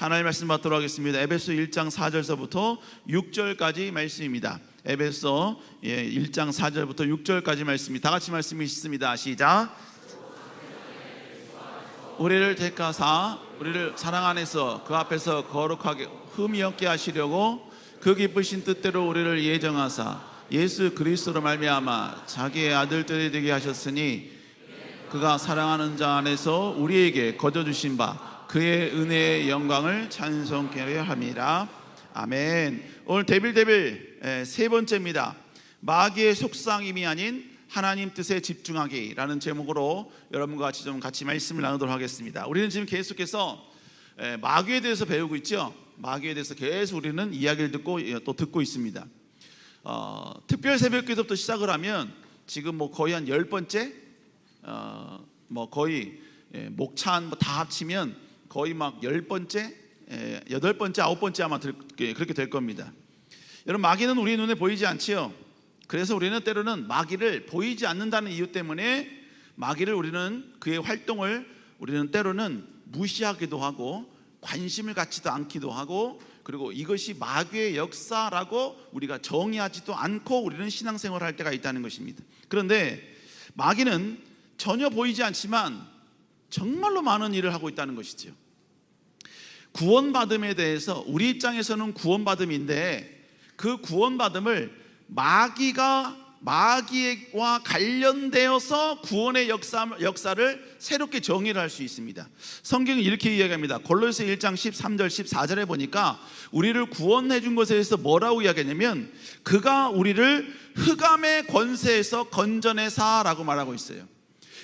하나님의 말씀 받도록 하겠습니다. 에베소 1장 4절서부터 6절까지 말씀입니다. 에베소 1장 4절부터 6절까지 말씀입니다. 다 같이 말씀이 있습니다. 시작. 우리를 택하사 우리를 사랑 안에서 그 앞에서 거룩하게 흠이 없게 하시려고 그 기쁘신 뜻대로 우리를 예정하사 예수 그리스도로 말미암아 자기의 아들들이 되게 하셨으니 그가 사랑하는 자 안에서 우리에게 거저주신 바 그의 은혜의 영광을 찬송케 하려 함이라. 아멘. 오늘 데빌 세 번째입니다. 마귀의 속삭임이 아닌 하나님 뜻에 집중하기라는 제목으로 여러분과 같이 좀 말씀을 나누도록 하겠습니다. 우리는 지금 계속해서 마귀에 대해서 배우고 있죠. 마귀에 대해서 계속 우리는 이야기를 듣고 있습니다. 특별 새벽기도부터 시작을 하면 지금 거의 한 10번째 거의 목찬 다 합치면 거의 막 10번째, 8번째, 9번째 아마 그렇게 될 겁니다. 여러분, 마귀는 우리 눈에 보이지 않지요. 그래서 우리는 때로는 마귀를 보이지 않는다는 이유 때문에 마귀를 우리는 그의 활동을 우리는 때로는 무시하기도 하고 관심을 갖지도 않기도 하고, 그리고 이것이 마귀의 역사라고 우리가 정의하지도 않고 우리는 신앙생활을 할 때가 있다는 것입니다. 그런데 마귀는 전혀 보이지 않지만 정말로 많은 일을 하고 있다는 것이죠. 구원받음에 대해서 우리 입장에서는 구원받음인데 그 구원받음을 마귀와 관련되어서 구원의 역사를 새롭게 정의를 할 수 있습니다. 성경은 이렇게 이야기합니다. 골로새 1장 13절 14절에 보니까 우리를 구원해 준 것에 대해서 뭐라고 이야기하냐면 그가 우리를 흑암의 권세에서 건져내사라고 말하고 있어요.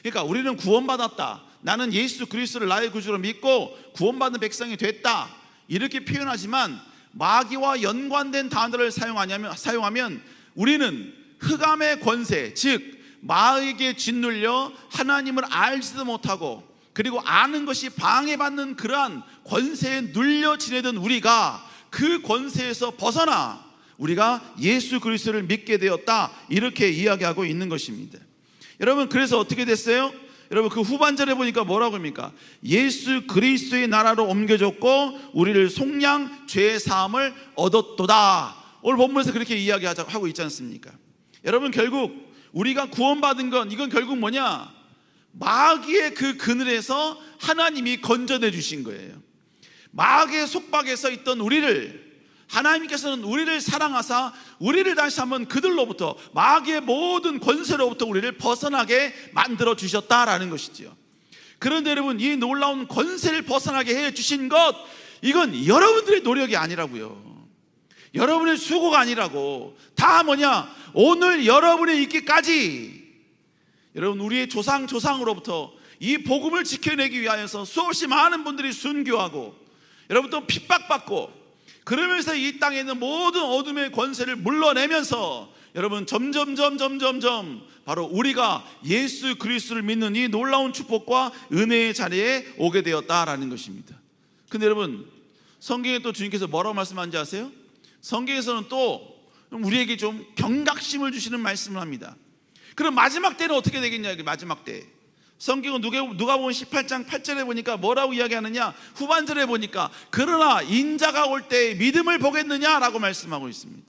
그러니까 우리는 구원받았다, 나는 예수 그리스도를 나의 구주로 믿고 구원받은 백성이 됐다, 이렇게 표현하지만 마귀와 연관된 단어를 사용하면 우리는 흑암의 권세, 즉 마귀에게 짓눌려 하나님을 알지도 못하고 그리고 아는 것이 방해받는 그러한 권세에 눌려 지내던 우리가 그 권세에서 벗어나 우리가 예수 그리스도를 믿게 되었다, 이렇게 이야기하고 있는 것입니다. 여러분, 그래서 어떻게 됐어요? 여러분, 그 후반절에 보니까 뭐라고 합니까? 예수 그리스도의 나라로 옮겨졌고 우리를 속량 죄 사함을 얻었도다. 오늘 본문에서 그렇게 이야기하고 있지 않습니까? 여러분, 결국 우리가 구원받은 건 이건 결국 뭐냐? 마귀의 그 그늘에서 하나님이 건져내 주신 거예요. 마귀의 속박에서 있던 우리를 하나님께서는 우리를 사랑하사 우리를 다시 한번 그들로부터, 마귀의 모든 권세로부터 우리를 벗어나게 만들어 주셨다라는 것이지요. 그런데 여러분, 이 놀라운 권세를 벗어나게 해 주신 것, 이건 여러분들의 노력이 아니라고요. 여러분의 수고가 아니라고. 다 뭐냐? 오늘 여러분의 있기까지 여러분, 우리의 조상으로부터 이 복음을 지켜내기 위하여서 수없이 많은 분들이 순교하고 여러분 또 핍박받고, 그러면서 이 땅에 있는 모든 어둠의 권세를 물러내면서 여러분 점점 바로 우리가 예수 그리스도를 믿는 이 놀라운 축복과 은혜의 자리에 오게 되었다라는 것입니다. 근데 여러분, 성경에 또 주님께서 뭐라고 말씀하는지 아세요? 성경에서는 또 우리에게 좀 경각심을 주시는 말씀을 합니다. 그럼 마지막 때는 어떻게 되겠냐? 마지막 때 성경은 누가복음 18장 8절에 보니까 뭐라고 이야기하느냐? 후반절에 보니까 그러나 인자가 올 때 믿음을 보겠느냐라고 말씀하고 있습니다.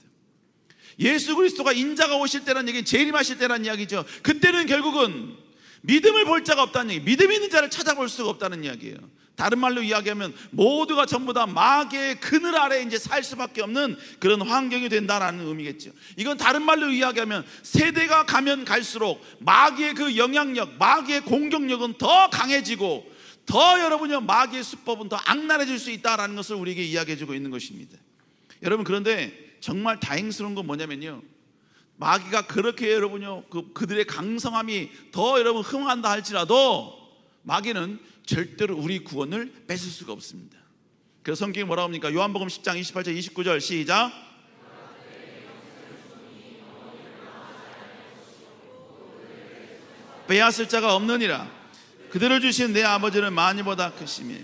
예수 그리스도가 인자가 오실 때라는 얘기는 재림하실 때라는 이야기죠. 그때는 결국은 믿음을 볼 자가 없다는 얘기, 믿음 있는 자를 찾아볼 수가 없다는 이야기예요. 다른 말로 이야기하면 모두가 전부 다 마귀의 그늘 아래 이제 살 수밖에 없는 그런 환경이 된다라는 의미겠죠. 이건 다른 말로 이야기하면 세대가 가면 갈수록 마귀의 그 영향력, 마귀의 공격력은 더 강해지고 더 여러분요, 마귀의 수법은 더 악랄해질 수 있다라는 것을 우리에게 이야기해주고 있는 것입니다. 여러분, 그런데 정말 다행스러운 건 뭐냐면요, 마귀가 그렇게 여러분요 그들의 강성함이 더 여러분 흥한다 할지라도 마귀는 절대로 우리 구원을 뺏을 수가 없습니다. 그래서 성경이 뭐라고 합니까? 요한복음 10장 28절 29절 시작. 빼앗을 자가 없느니라. 그들을 주신 내 아버지는 많이보다 크시며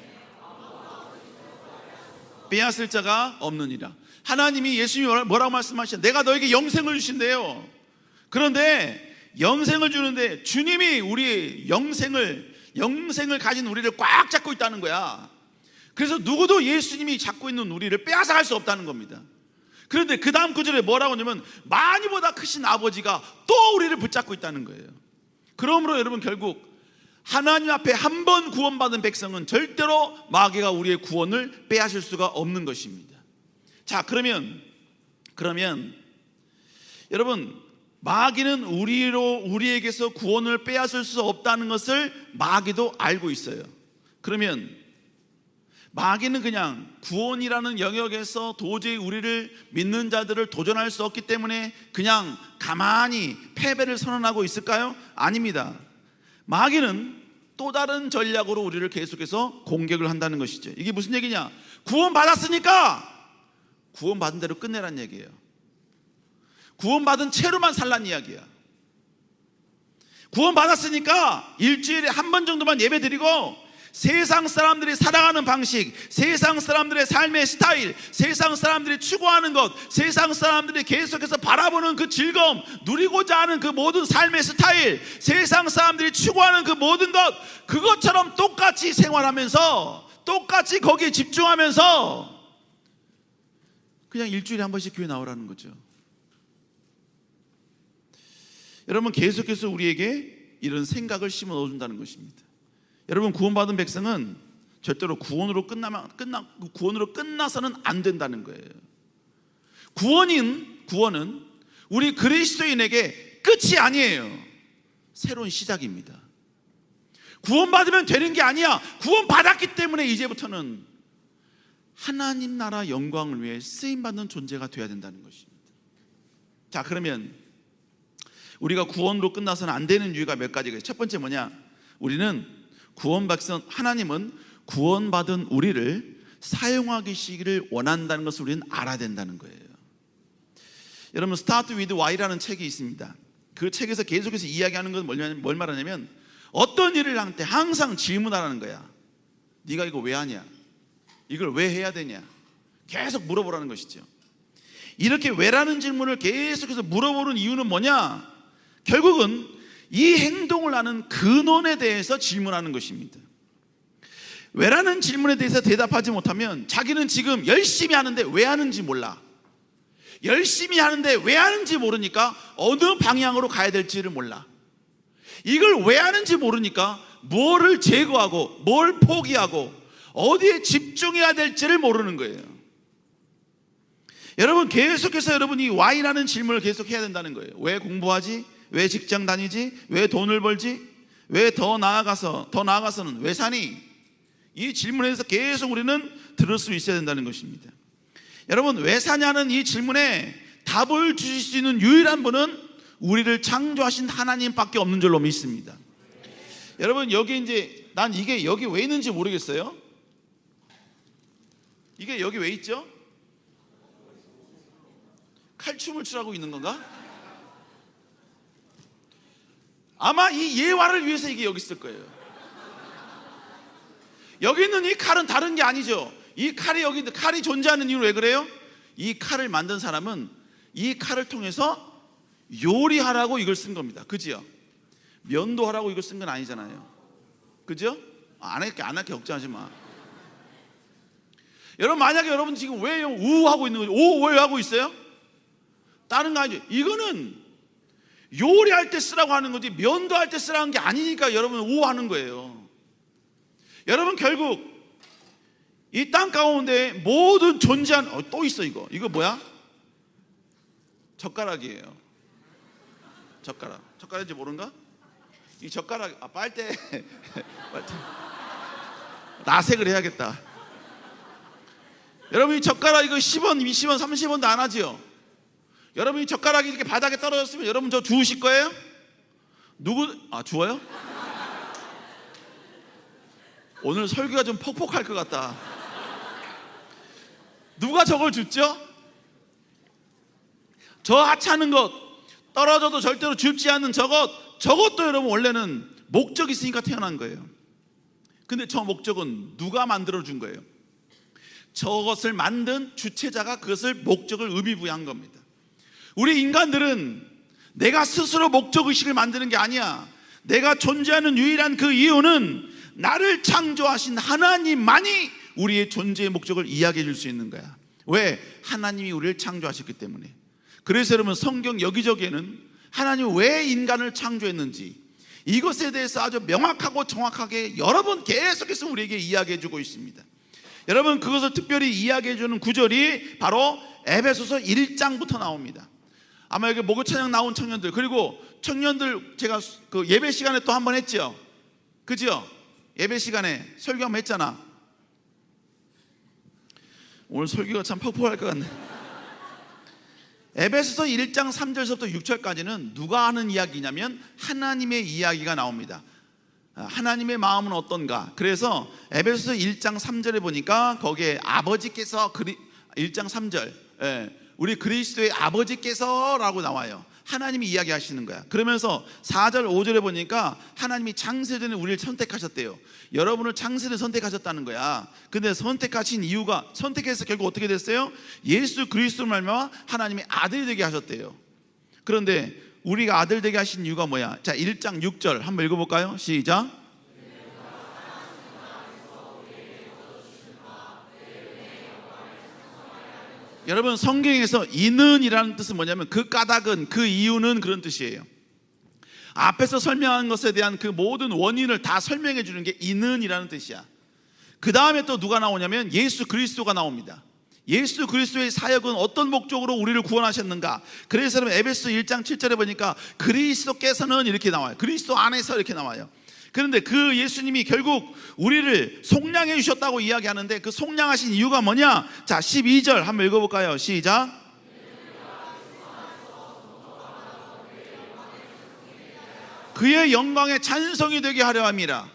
빼앗을 자가 없느니라. 하나님이, 예수님이 뭐라고 말씀하시냐? 내가 너에게 영생을 주신대요. 그런데 영생을 주는데 주님이 우리의 영생을 가진 우리를 꽉 잡고 있다는 거야. 그래서 누구도 예수님이 잡고 있는 우리를 빼앗아갈 수 없다는 겁니다. 그런데 그 다음 구절에 뭐라고 하냐면 많이보다 크신 아버지가 또 우리를 붙잡고 있다는 거예요. 그러므로 여러분, 결국 하나님 앞에 한 번 구원받은 백성은 절대로 마귀가 우리의 구원을 빼앗을 수가 없는 것입니다. 자, 그러면 여러분, 마귀는 우리에게서 구원을 빼앗을 수 없다는 것을 마귀도 알고 있어요. 그러면 마귀는 그냥 구원이라는 영역에서 도저히 우리를 믿는 자들을 도전할 수 없기 때문에 그냥 가만히 패배를 선언하고 있을까요? 아닙니다. 마귀는 또 다른 전략으로 우리를 계속해서 공격을 한다는 것이죠. 이게 무슨 얘기냐? 구원받았으니까 구원받은 대로 끝내란 얘기예요. 구원받은 채로만 살란 이야기야. 구원받았으니까 일주일에 한 번 정도만 예배 드리고 세상 사람들이 살아가는 방식, 세상 사람들의 삶의 스타일, 세상 사람들이 추구하는 것, 세상 사람들이 계속해서 바라보는 그 즐거움, 누리고자 하는 그 모든 삶의 스타일, 세상 사람들이 추구하는 그 모든 것, 그것처럼 똑같이 생활하면서 똑같이 거기에 집중하면서 그냥 일주일에 한 번씩 교회 나오라는 거죠. 여러분, 계속해서 우리에게 이런 생각을 심어 넣어준다는 것입니다. 여러분, 구원받은 백성은 절대로 구원으로 끝나서는 안 된다는 거예요. 구원은 우리 그리스도인에게 끝이 아니에요. 새로운 시작입니다. 구원받으면 되는 게 아니야. 구원받았기 때문에 이제부터는 하나님 나라 영광을 위해 쓰임받는 존재가 되어야 된다는 것입니다. 자, 그러면 우리가 구원으로 끝나서는 안 되는 이유가 몇 가지가 있어요. 첫 번째 뭐냐? 우리는 하나님은 구원받은 우리를 사용하시기를 원한다는 것을 우리는 알아야 된다는 거예요. 여러분, Start with Why라는 책이 있습니다. 그 책에서 계속해서 이야기하는 건 뭘 말하냐면 어떤 일을 할 때 항상 질문하라는 거야. 네가 이거 왜 하냐? 이걸 왜 해야 되냐? 계속 물어보라는 것이죠. 이렇게 왜라는 질문을 계속해서 물어보는 이유는 뭐냐? 결국은 이 행동을 하는 근원에 대해서 질문하는 것입니다. 왜라는 질문에 대해서 대답하지 못하면 자기는 지금 열심히 하는데 왜 하는지 몰라. 열심히 하는데 왜 하는지 모르니까 어느 방향으로 가야 될지를 몰라. 이걸 왜 하는지 모르니까 뭐를 제거하고 뭘 포기하고 어디에 집중해야 될지를 모르는 거예요. 여러분, 계속해서 이 Why라는 질문을 계속 해야 된다는 거예요. 왜 공부하지? 왜 직장 다니지? 왜 돈을 벌지? 왜 더 나아가서는 왜 사니? 이 질문에 대해서 계속 우리는 들을 수 있어야 된다는 것입니다. 여러분, 왜 사냐는 이 질문에 답을 주실 수 있는 유일한 분은 우리를 창조하신 하나님밖에 없는 줄로 믿습니다. 여러분, 여기 이제 난 이게 여기 왜 있는지 모르겠어요. 이게 여기 왜 있죠? 칼춤을 추라고 있는 건가? 아마 이 예화를 위해서 이게 여기 있을 거예요. 여기 있는 이 칼은 다른 게 아니죠. 이 칼이 여기 있는데, 칼이 존재하는 이유는 왜 그래요? 이 칼을 만든 사람은 이 칼을 통해서 요리하라고 이걸 쓴 겁니다. 그지요? 면도하라고 이걸 쓴 건 아니잖아요. 그죠? 안 할게 걱정하지 마. 여러분, 만약에 여러분 지금 왜 우하고 있는 거죠? 왜 하고 있어요? 다른 거 아니죠. 이거는 요리할 때 쓰라고 하는 거지 면도할 때 쓰라는 게 아니니까 여러분 오하는 거예요. 여러분, 결국 이 땅 가운데 모든 존재한 또 있어. 이거 뭐야? 젓가락이에요. 젓가락인지 모른가? 이 젓가락 빨대 나색을 해야겠다. 여러분, 이 젓가락 이거 10원, 20원, 30원도 안 하지요. 여러분, 이 젓가락이 이렇게 바닥에 떨어졌으면 여러분 저 주우실 거예요? 주워요? 오늘 설교가 좀 퍽퍽할 것 같다. 누가 저걸 줍죠? 저 하찮은 것, 떨어져도 절대로 줍지 않는 저것도 여러분 원래는 목적이 있으니까 태어난 거예요. 근데 저 목적은 누가 만들어준 거예요? 저것을 만든 주체자가 그것을 목적을 의미부여한 겁니다. 우리 인간들은 내가 스스로 목적의식을 만드는 게 아니야. 내가 존재하는 유일한 그 이유는 나를 창조하신 하나님만이 우리의 존재의 목적을 이야기해 줄 수 있는 거야. 왜? 하나님이 우리를 창조하셨기 때문에. 그래서 여러분, 성경 여기저기에는 하나님이 왜 인간을 창조했는지 이것에 대해서 아주 명확하고 정확하게 여러 번 계속해서 우리에게 이야기해 주고 있습니다. 여러분, 그것을 특별히 이야기해 주는 구절이 바로 에베소서 1장부터 나옵니다. 아마 여기 목요 찬양 나온 청년들, 그리고 청년들 제가 그 예배 시간에 또 한 번 했죠. 그죠? 예배 시간에 설교 한번 했잖아. 오늘 설교가 참 퍽퍽할 것 같네. 에베소서 1장 3절부터 6절까지는 누가 하는 이야기냐면 하나님의 이야기가 나옵니다. 하나님의 마음은 어떤가. 그래서 에베소서 1장 3절에 보니까 거기에 아버지께서 1장 3절 우리 그리스도의 아버지께서 라고 나와요. 하나님이 이야기하시는 거야. 그러면서 4절 5절에 보니까 하나님이 창세전에 우리를 선택하셨대요. 여러분을 창세전에 선택하셨다는 거야. 근데 선택하신 이유가, 선택해서 결국 어떻게 됐어요? 예수 그리스도를 말미암아 하나님의 아들이 되게 하셨대요. 그런데 우리가 아들 되게 하신 이유가 뭐야? 자, 1장 6절 한번 읽어볼까요? 시작. 여러분, 성경에서 이는이라는 뜻은 뭐냐면 그 까닭은, 그 이유는, 그런 뜻이에요. 앞에서 설명한 것에 대한 그 모든 원인을 다 설명해 주는 게 이는이라는 뜻이야. 그 다음에 또 누가 나오냐면 예수 그리스도가 나옵니다. 예수 그리스도의 사역은 어떤 목적으로 우리를 구원하셨는가. 그래서 에베소 1장 7절에 보니까 그리스도께서는 이렇게 나와요. 그리스도 안에서 이렇게 나와요. 그런데 그 예수님이 결국 우리를 속량해 주셨다고 이야기하는데 그 속량하신 이유가 뭐냐? 자, 12절 한번 읽어볼까요? 시작. 그의 영광에 찬송이 되게 하려 함이라.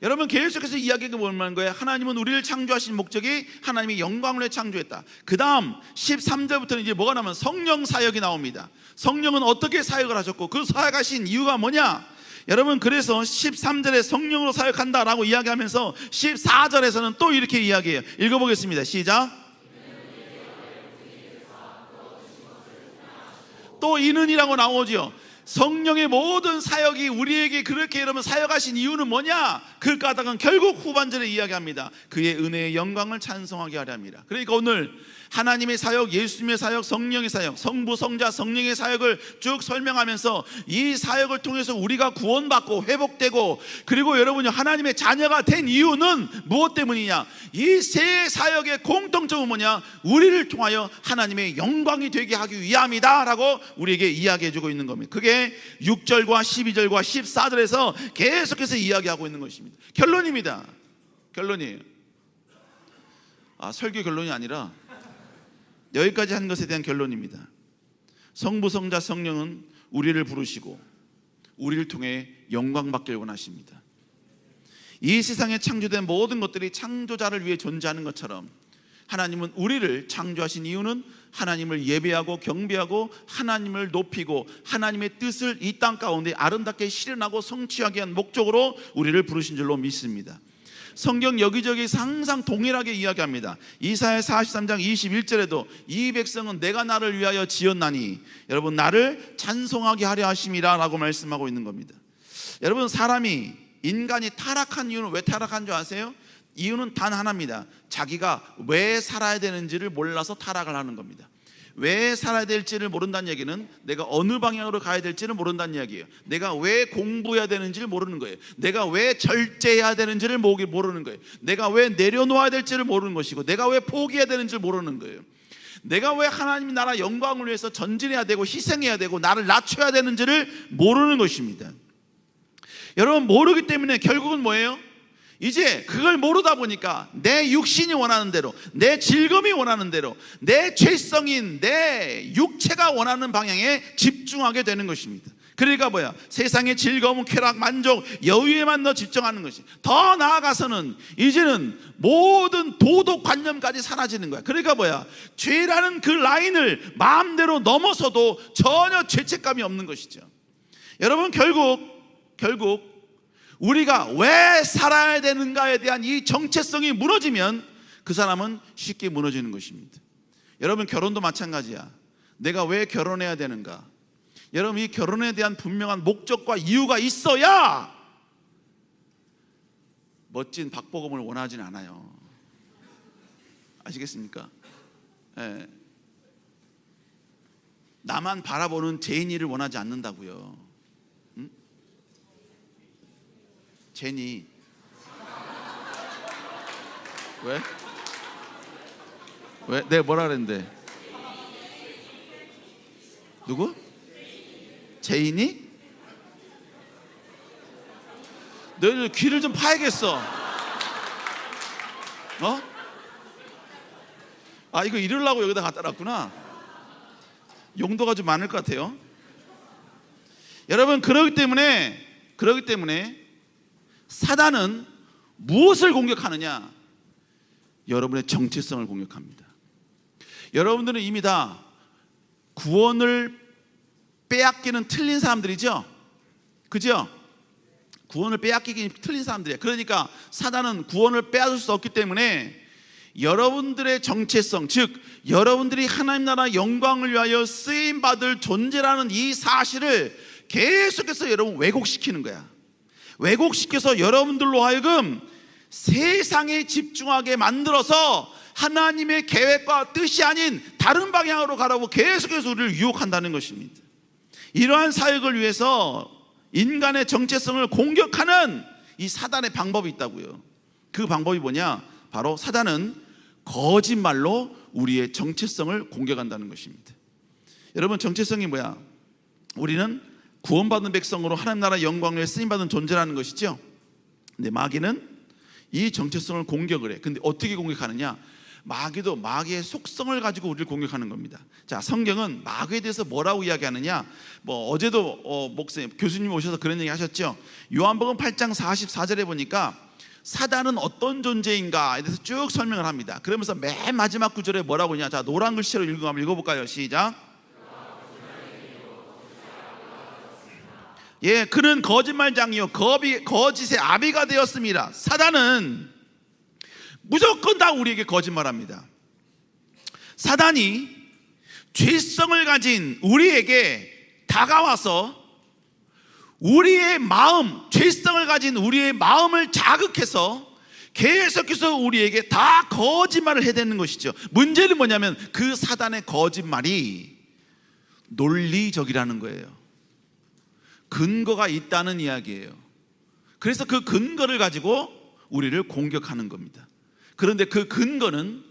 여러분, 계속해서 이야기가 뭐라는 거예요? 하나님은 우리를 창조하신 목적이 하나님의 영광을 위해 창조했다. 그 다음 13절부터는 이제 뭐가 나오면 성령 사역이 나옵니다. 성령은 어떻게 사역을 하셨고 그 사역하신 이유가 뭐냐? 여러분, 그래서 13절에 성령으로 사역한다라고 이야기하면서 14절에서는 또 이렇게 이야기해요. 읽어보겠습니다. 시작. 또 이는이라고 나오죠. 성령의 모든 사역이 우리에게 그렇게 여러분 사역하신 이유는 뭐냐? 그 까닭은 결국 후반절에 이야기합니다. 그의 은혜의 영광을 찬송하게 하려 합니다. 그러니까 오늘 하나님의 사역, 예수님의 사역, 성령의 사역, 성부, 성자, 성령의 사역을 쭉 설명하면서 이 사역을 통해서 우리가 구원받고 회복되고, 그리고 여러분이 하나님의 자녀가 된 이유는 무엇 때문이냐? 이 세 사역의 공통점은 뭐냐? 우리를 통하여 하나님의 영광이 되게 하기 위함이다 라고 우리에게 이야기해주고 있는 겁니다. 그게 6절과 12절과 14절에서 계속해서 이야기하고 있는 것입니다. 결론입니다. 결론이에요. 설교 결론이 아니라 여기까지 한 것에 대한 결론입니다. 성부, 성자, 성령은 우리를 부르시고 우리를 통해 영광 받길 원하십니다. 이 세상에 창조된 모든 것들이 창조자를 위해 존재하는 것처럼 하나님은 우리를 창조하신 이유는 하나님을 예배하고 경배하고 하나님을 높이고 하나님의 뜻을 이 땅 가운데 아름답게 실현하고 성취하게 한 목적으로 우리를 부르신 줄로 믿습니다. 성경 여기저기서 항상 동일하게 이야기합니다. 이사야 43장 21절에도 이 백성은 내가 나를 위하여 지었나니 여러분 나를 찬송하게 하려 하심이라 라고 말씀하고 있는 겁니다. 여러분, 사람이, 인간이 타락한 이유는 왜 타락한 줄 아세요? 이유는 단 하나입니다. 자기가 왜 살아야 되는지를 몰라서 타락을 하는 겁니다. 왜 살아야 될지를 모른다는 얘기는 내가 어느 방향으로 가야 될지를 모른다는 이야기예요. 내가 왜 공부해야 되는지를 모르는 거예요. 내가 왜 절제해야 되는지를 모르는 거예요. 내가 왜 내려놓아야 될지를 모르는 것이고, 내가 왜 포기해야 되는지를 모르는 거예요. 내가 왜 하나님 나라 영광을 위해서 전진해야 되고 희생해야 되고 나를 낮춰야 되는지를 모르는 것입니다. 여러분, 모르기 때문에 결국은 뭐예요? 이제 그걸 모르다 보니까 내 육신이 원하는 대로, 내 즐거움이 원하는 대로, 내 죄성인 내 육체가 원하는 방향에 집중하게 되는 것입니다. 그러니까 뭐야? 세상의 즐거움, 쾌락, 만족, 여유에만 더 집중하는 것이, 더 나아가서는 이제는 모든 도덕관념까지 사라지는 거야. 그러니까 뭐야? 죄라는 그 라인을 마음대로 넘어서도 전혀 죄책감이 없는 것이죠. 여러분, 결국 우리가 왜 살아야 되는가에 대한 이 정체성이 무너지면 그 사람은 쉽게 무너지는 것입니다. 여러분, 결혼도 마찬가지야. 내가 왜 결혼해야 되는가? 여러분, 이 결혼에 대한 분명한 목적과 이유가 있어야 멋진 박보검을 원하진 않아요. 아시겠습니까? 예. 나만 바라보는 제인이를 원하지 않는다고요. 응? 제니. 왜? 왜? 내가 뭐라 그랬는데? 누구? 제인이? 너희들 귀를 좀 파야겠어. 어? 아, 이거 이러려고 여기다 갖다 놨구나. 용도가 좀 많을 것 같아요. 여러분, 그러기 때문에 사단은 무엇을 공격하느냐? 여러분의 정체성을 공격합니다. 여러분들은 이미 다 구원을 빼앗기는 틀린 사람들이죠? 그죠? 구원을 빼앗기기 틀린 사람들이에요. 그러니까 사단은 구원을 빼앗을 수 없기 때문에 여러분들의 정체성, 즉 여러분들이 하나님 나라 영광을 위하여 쓰임받을 존재라는 이 사실을 계속해서 여러분 왜곡시키는 거야. 왜곡시켜서 여러분들로 하여금 세상에 집중하게 만들어서 하나님의 계획과 뜻이 아닌 다른 방향으로 가라고 계속해서 우리를 유혹한다는 것입니다. 이러한 사역을 위해서 인간의 정체성을 공격하는 이 사단의 방법이 있다고요. 그 방법이 뭐냐? 바로 사단은 거짓말로 우리의 정체성을 공격한다는 것입니다. 여러분, 정체성이 뭐야? 우리는 구원받은 백성으로 하나님 나라 영광을 쓰임받은 존재라는 것이죠. 근데 마귀는 이 정체성을 공격을 해. 근데 어떻게 공격하느냐? 마귀도 마귀의 속성을 가지고 우리를 공격하는 겁니다. 자, 성경은 마귀에 대해서 뭐라고 이야기하느냐? 어제도 목사님, 교수님 오셔서 그런 얘기 하셨죠. 요한복음 8장 44절에 보니까 사단은 어떤 존재인가에 대해서 쭉 설명을 합니다. 그러면서 맨 마지막 구절에 뭐라고 하냐? 자, 노란 글씨로 읽어볼까요? 시작. 예, 그는 거짓말장이요 거짓의 아비가 되었습니다. 사단은 무조건 다 우리에게 거짓말합니다. 사단이 죄성을 가진 우리에게 다가와서 우리의 마음, 죄성을 가진 우리의 마음을 자극해서 계속해서 우리에게 다 거짓말을 해대는 것이죠. 문제는 뭐냐면 그 사단의 거짓말이 논리적이라는 거예요. 근거가 있다는 이야기예요. 그래서 그 근거를 가지고 우리를 공격하는 겁니다. 그런데 그 근거는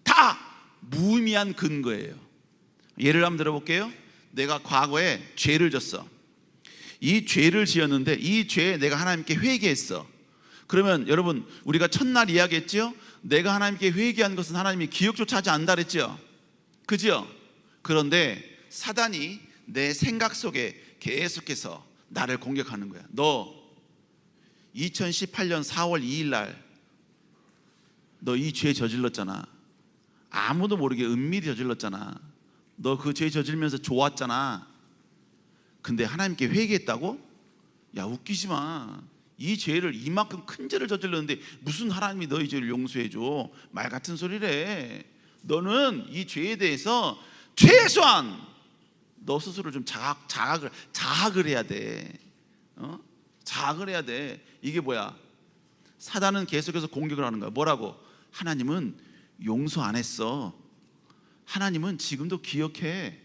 다 무의미한 근거예요. 예를 한번 들어볼게요. 내가 과거에 죄를 졌어. 이 죄를 지었는데 이 죄에 내가 하나님께 회개했어. 그러면 여러분, 우리가 첫날 이야기했죠? 내가 하나님께 회개한 것은 하나님이 기억조차 하지 않는다 그랬죠? 그죠? 그런데 사단이 내 생각 속에 계속해서 나를 공격하는 거야. 너 2018년 4월 2일 날 너 이 죄 저질렀잖아. 아무도 모르게 은밀히 저질렀잖아. 너 그 죄 저질면서 좋았잖아. 근데 하나님께 회개했다고? 야, 웃기지 마. 이 죄를, 이만큼 큰 죄를 저질렀는데 무슨 하나님이 너희 죄를 용서해줘? 말 같은 소리래. 너는 이 죄에 대해서 최소한 너 스스로 좀 자학을 해야 돼. 자학을 해야 돼. 이게 뭐야? 사단은 계속해서 공격을 하는 거야. 뭐라고? 하나님은 용서 안 했어. 하나님은 지금도 기억해.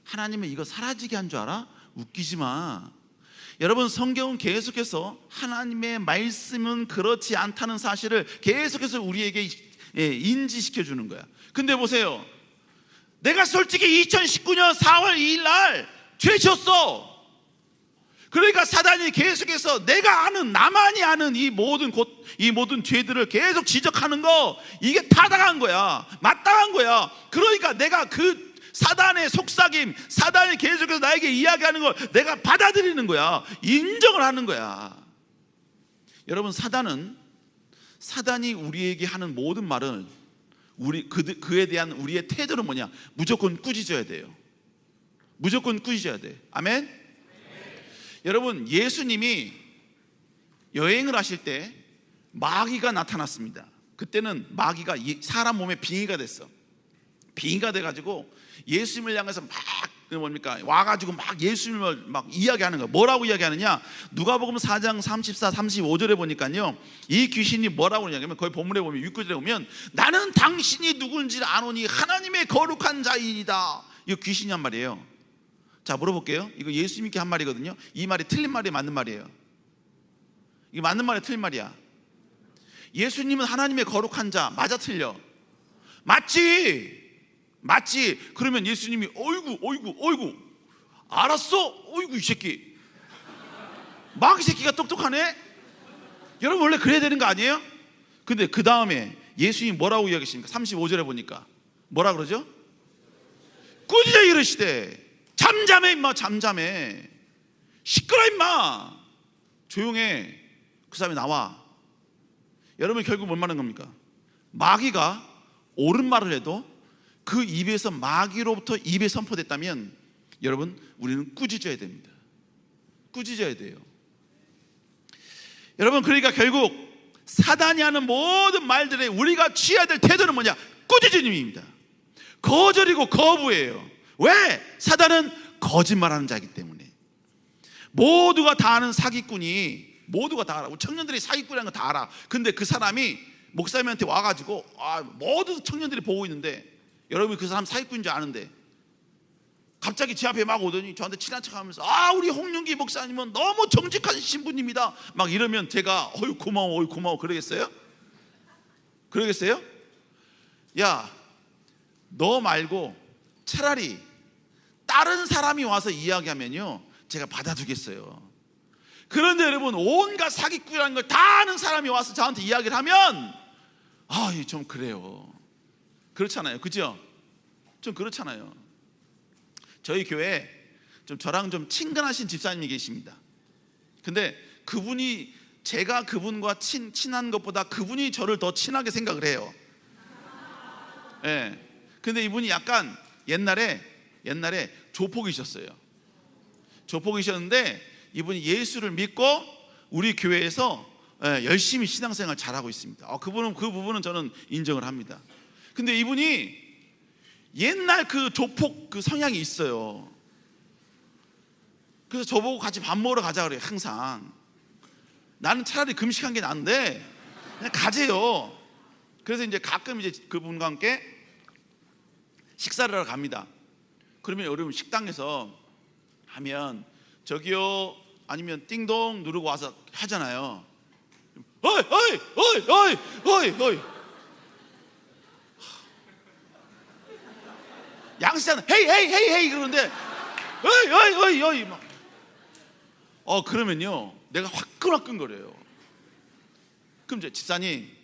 하나님은 이거 사라지게 한 줄 알아? 웃기지 마. 여러분, 성경은 계속해서 하나님의 말씀은 그렇지 않다는 사실을 계속해서 우리에게 인지시켜 주는 거야. 근데 보세요. 내가 솔직히 2019년 4월 2일 날 죄 졌어. 그러니까 사단이 계속해서 내가 아는, 나만이 아는 이 모든 죄들을 계속 지적하는 거, 이게 타당한 거야. 마땅한 거야. 그러니까 내가 그 사단의 속삭임, 사단이 계속해서 나에게 이야기하는 걸 내가 받아들이는 거야. 인정을 하는 거야. 여러분, 사단이 우리에게 하는 모든 말은 그에 대한 우리의 태도는 뭐냐? 무조건 꾸짖어야 돼요. 무조건 꾸짖어야 돼. 아멘? 여러분, 예수님이 여행을 하실 때 마귀가 나타났습니다. 그때는 마귀가 사람 몸에 빙의가 됐어. 빙의가 돼가지고 예수님을 향해서 막 뭡니까? 와가지고 막 예수님을 막 이야기하는 거예요. 뭐라고 이야기하느냐? 누가복음 4장 34, 35절에 보니까요, 이 귀신이 뭐라고 이야기하면, 거기 본문에 보면 6절에 보면 나는 당신이 누군지 아노니 하나님의 거룩한 자이다. 이거 귀신이 한 말이에요. 자, 물어볼게요. 이거 예수님께 한 말이거든요. 이 말이 틀린 말이 맞는 말이에요? 이게 맞는 말이야, 틀린 말이야? 예수님은 하나님의 거룩한 자, 맞아 틀려? 맞지? 맞지? 그러면 예수님이 어이구 알았어? 어이구 이 새끼, 마귀 새끼가 똑똑하네? 여러분 원래 그래야 되는 거 아니에요? 근데 그 다음에 예수님이 뭐라고 이야기하십니까? 35절에 보니까 뭐라 그러죠? 꾸짖어 이르시되 잠잠해 임마, 잠잠해, 시끄러 임마, 조용해. 그 사람이 나와. 여러분 결국 뭘 말하는 겁니까? 마귀가 옳은 말을 해도 그 입에서, 마귀로부터 입에 선포됐다면 여러분 우리는 꾸짖어야 됩니다. 꾸짖어야 돼요. 여러분, 그러니까 결국 사단이 하는 모든 말들에 우리가 취해야 될 태도는 뭐냐? 꾸짖음입니다. 거절이고 거부예요. 왜? 사단은 거짓말하는 자이기 때문에. 모두가 다 아는 사기꾼이, 모두가 다 알아. 청년들이 사기꾼이라는 거 다 알아. 근데 그 사람이 목사님한테 와가지고 모든 청년들이 보고 있는데, 여러분이 그 사람 사기꾼인 줄 아는데 갑자기 제 앞에 막 오더니 저한테 친한 척하면서 우리 홍윤기 목사님은 너무 정직한 신부님이다 막 이러면 제가 고마워 그러겠어요? 그러겠어요? 야, 너 말고 차라리 다른 사람이 와서 이야기하면요 제가 받아두겠어요. 그런데 여러분, 온갖 사기꾼이라는 걸 다 아는 사람이 와서 저한테 이야기를 하면 좀 그래요. 그렇잖아요, 그죠? 좀 그렇잖아요. 저희 교회에 좀 저랑 좀 친근하신 집사님이 계십니다. 근데 그분이, 제가 그분과 친한 것보다 그분이 저를 더 친하게 생각을 해요. 예. 근데 이분이 약간 옛날에 조폭이셨어요. 조폭이셨는데 이분이 예수를 믿고 우리 교회에서 열심히 신앙생활 잘하고 있습니다. 그 부분은 저는 인정을 합니다. 근데 이분이 옛날 그 조폭 그 성향이 있어요. 그래서 저보고 같이 밥 먹으러 가자 그래요. 항상. 나는 차라리 금식한 게 나은데 그냥 가재요. 그래서 이제 가끔 이제 그분과 함께 식사를 하러 갑니다. 그러면 여러분 식당에서 하면 저기요 아니면 띵동 누르고 와서 하잖아요. 어이 양식장은 헤이 그러는데 어이 막 그러면요 내가 화끈화끈거려요. 그럼 이제 집사님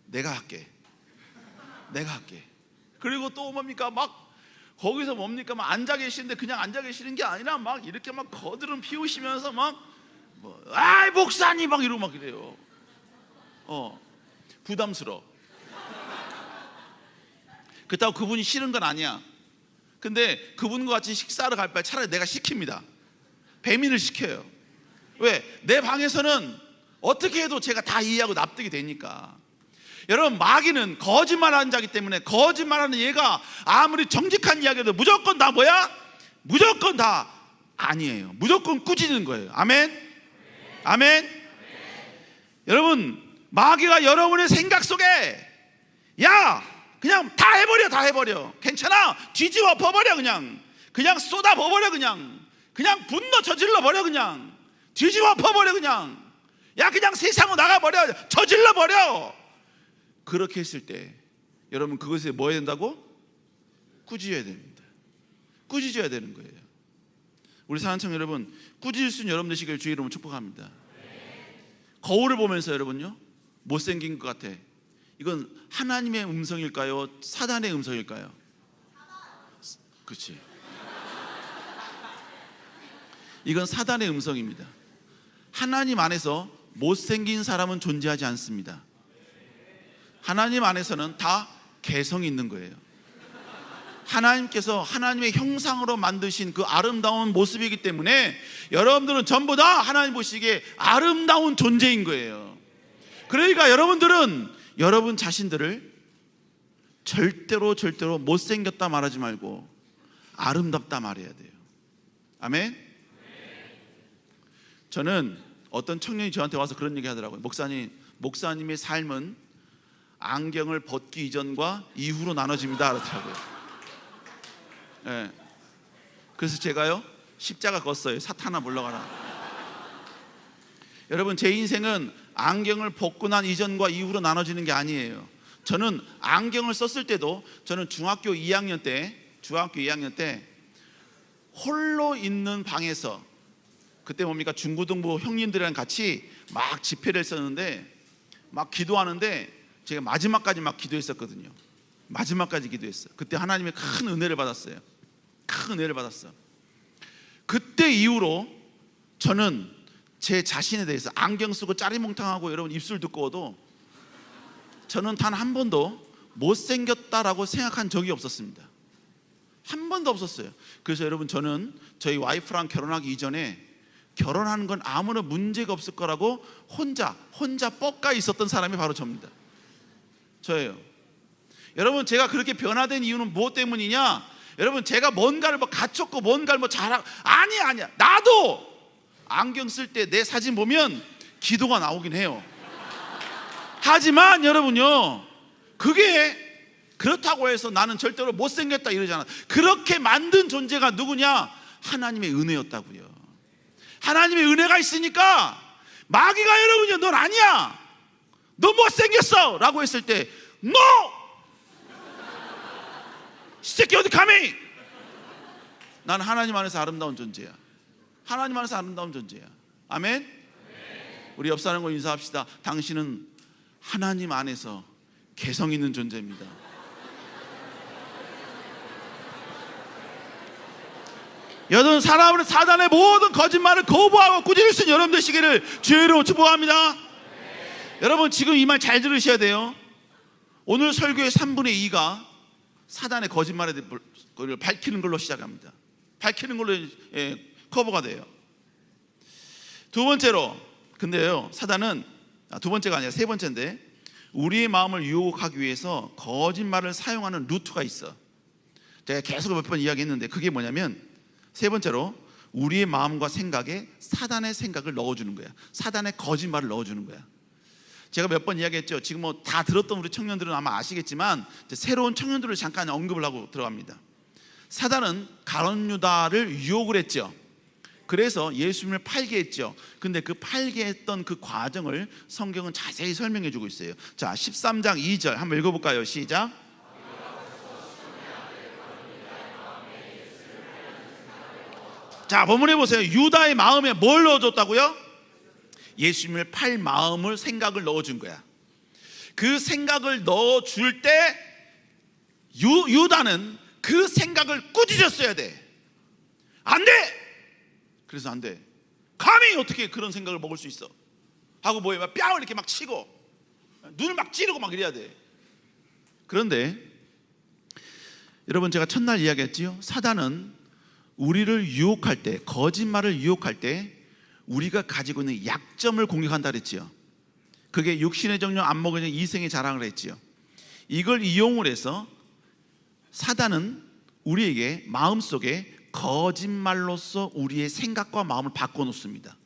내가 할게. 그리고 또 뭡니까 막 거기서 뭡니까 막 앉아 계시는데 그냥 앉아 계시는 게 아니라 막 이렇게 막 거드름 피우시면서 막 목사님 막 이러고 막 이래요. 부담스러워. 그렇다고 그분이 싫은 건 아니야. 근데 그분과 같이 식사를 갈 바에 차라리 내가 시킵니다. 배민을 시켜요. 왜? 내 방에서는 어떻게 해도 제가 다 이해하고 납득이 되니까. 여러분, 마귀는 거짓말하는 자이기 때문에 거짓말하는 얘가 아무리 정직한 이야기도 무조건 다 뭐야? 무조건 다 아니에요. 무조건 꾸짖는 거예요. 아멘? 여러분, 마귀가 여러분의 생각 속에 그냥 다 해버려. 괜찮아. 뒤집어 버려. 그냥 쏟아 버려. 그냥 분노 저질러 버려. 그냥 뒤집어 버려. 그냥 세상으로 나가버려. 저질러 버려. 그렇게 했을 때 여러분 그것에 뭐 해야 된다고? 꾸짖어야 됩니다. 꾸짖어야 되는 거예요. 우리 사랑청 여러분, 꾸짖을 수 있는 여러분 되시길 주의 이름으로 축복합니다. 거울을 보면서 여러분요 못생긴 것 같아. 이건 하나님의 음성일까요? 사단의 음성일까요? 그렇지. 이건 사단의 음성입니다. 하나님 안에서 못생긴 사람은 존재하지 않습니다. 하나님 안에서는 다 개성이 있는 거예요. 하나님께서 하나님의 형상으로 만드신 그 아름다운 모습이기 때문에 여러분들은 전부 다 하나님 보시기에 아름다운 존재인 거예요. 그러니까 여러분들은 여러분 자신들을 절대로 못생겼다 말하지 말고 아름답다 말해야 돼요. 아멘. 저는 어떤 청년이 저한테 와서 그런 얘기 하더라고요. 목사님의 삶은 안경을 벗기 이전과 이후로 나눠집니다 그러더라고요. 네. 그래서 제가요 십자가 걷어요. 사탄아 물러가라. 여러분, 제 인생은 안경을 벗고 난 이전과 이후로 나눠지는 게 아니에요. 저는 안경을 썼을 때도 저는 중학교 2학년 때 홀로 있는 방에서, 그때 뭡니까, 중고등부 형님들이랑 같이 막 집회를 했었는데 막 기도하는데 제가 마지막까지 막 기도했었거든요. 마지막까지 기도했어요. 그때 하나님의 큰 은혜를 받았어요. 큰 은혜를 받았어요. 그때 이후로 저는 제 자신에 대해서 안경 쓰고 짜리몽탕하고 여러분 입술 두꺼워도 저는 단 한 번도 못생겼다라고 생각한 적이 없었습니다. 한 번도 없었어요. 그래서 여러분, 저는 저희 와이프랑 결혼하기 이전에 결혼하는 건 아무런 문제가 없을 거라고 혼자 뻑가 있었던 사람이 바로 저예요. 여러분, 제가 그렇게 변화된 이유는 무엇 때문이냐? 여러분, 제가 뭔가를 갖췄고 뭔가를 잘하고, 아니야. 나도 안경 쓸 때 내 사진 보면 기도가 나오긴 해요. 하지만 여러분요, 그게 그렇다고 해서 나는 절대로 못생겼다 이러지 않아. 그렇게 만든 존재가 누구냐? 하나님의 은혜였다고요. 하나님의 은혜가 있으니까 마귀가 여러분요, 넌 아니야, 너 못생겼어 라고 했을 때 NO! 이 새끼 어디 감히! 나는 하나님 안에서 아름다운 존재야. 하나님 안에서 아름다운 존재야. 아멘? 우리 옆 사람과 인사합시다. 당신은 하나님 안에서 개성 있는 존재입니다. 여러분, 사람은 사단의 모든 거짓말을 거부하고 꾸짖을 수 있는 여러분 되시기를 주의 이름으로 축복합니다. 여러분, 지금 이 말 잘 들으셔야 돼요. 오늘 설교의 3분의 2가 사단의 거짓말에 대해서 밝히는 걸로 시작합니다. 밝히는 걸로 커버가 돼요. 두 번째로, 근데요, 사단은 두 번째가 아니라 세 번째인데, 우리의 마음을 유혹하기 위해서 거짓말을 사용하는 루트가 있어. 제가 계속 몇 번 이야기했는데, 그게 뭐냐면, 세 번째로 우리의 마음과 생각에 사단의 생각을 넣어주는 거야. 사단의 거짓말을 넣어주는 거야. 제가 몇 번 이야기했죠. 지금 뭐 다 들었던 우리 청년들은 아마 아시겠지만, 새로운 청년들을 잠깐 언급을 하고 들어갑니다. 사단은 가룟 유다를 유혹을 했죠. 그래서 예수님을 팔게 했죠. 근데 그 팔게 했던 그 과정을 성경은 자세히 설명해 주고 있어요. 자, 13장 2절 한번 읽어볼까요? 시작. 자, 본문에 보세요. 유다의 마음에 뭘 넣어줬다고요? 예수님을 팔 마음을, 생각을 넣어준 거야. 그 생각을 넣어줄 때 유다는 그 생각을 꾸짖었어야 돼. 안 돼! 그래서 안 돼. 감히 어떻게 그런 생각을 먹을 수 있어? 하고 뭐해? 막 뺨을 이렇게 막 치고 눈을 막 찌르고 막 이래야 돼. 그런데 여러분, 제가 첫날 이야기했지요. 사단은 우리를 유혹할 때, 거짓말을 유혹할 때 우리가 가지고 있는 약점을 공격한다 그랬지요. 그게 육신의 정욕, 안목의 정욕, 이생의 자랑을 했지요. 이걸 이용을 해서 사단은 우리에게 마음속에 거짓말로서 우리의 생각과 마음을 바꿔놓습니다.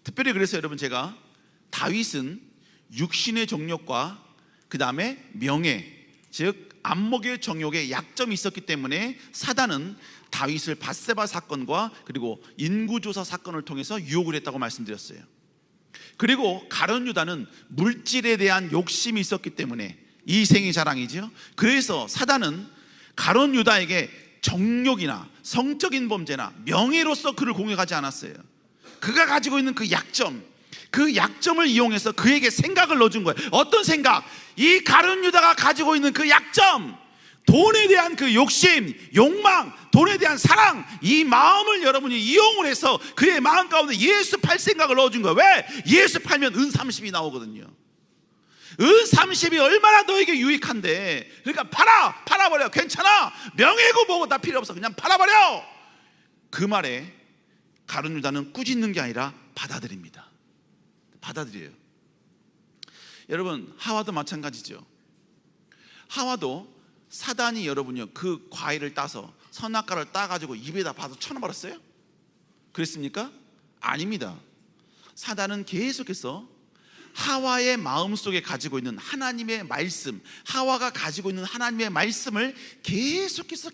특별히 그래서 여러분, 제가 다윗은 육신의 정욕과 그 다음에 명예, 즉 안목의 정욕에 약점이 있었기 때문에 사단은 다윗을 밧세바 사건과 그리고 인구조사 사건을 통해서 유혹을 했다고 말씀드렸어요. 그리고 가룟 유다는 물질에 대한 욕심이 있었기 때문에 이생의 자랑이죠. 그래서 사단은 가룟 유다에게 정욕이나 성적인 범죄나 명예로서 그를 공격하지 않았어요. 그가 가지고 있는 그 약점을 이용해서 그에게 생각을 넣어준 거예요. 어떤 생각? 이 가룟 유다가 가지고 있는 그 약점, 돈에 대한 그 욕심, 욕망, 돈에 대한 사랑, 이 마음을 여러분이 이용을 해서 그의 마음 가운데 예수 팔 생각을 넣어준 거예요. 왜? 예수 팔면 은 30이 나오거든요. 은 30이 얼마나 너에게 유익한데, 그러니까 팔아버려. 괜찮아, 명예고 뭐고 다 필요 없어, 그냥 팔아버려. 그 말에 가룟 유다는 꾸짖는 게 아니라 받아들입니다. 받아들여요. 여러분, 하와도 마찬가지죠. 하와도 사단이 여러분요, 그 과일을 따서 선악과를 따가지고 입에다 받아 쳐넣어버렸어요? 그랬습니까? 아닙니다. 사단은 계속해서 하와의 마음속에 가지고 있는 하나님의 말씀, 하와가 가지고 있는 하나님의 말씀을 계속해서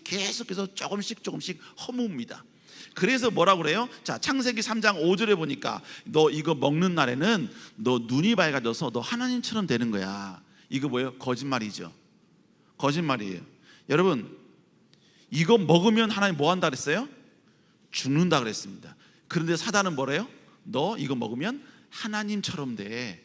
조금씩 허뭅니다. 그래서 뭐라고 그래요? 자, 창세기 3장 5절에 보니까 너 이거 먹는 날에는 너 눈이 밝아져서 너 하나님처럼 되는 거야. 이거 뭐예요? 거짓말이죠. 거짓말이에요. 여러분, 이거 먹으면 하나님 뭐 한다 그랬어요? 죽는다 그랬습니다. 그런데 사단은 뭐래요? 너 이거 먹으면 하나님처럼 돼.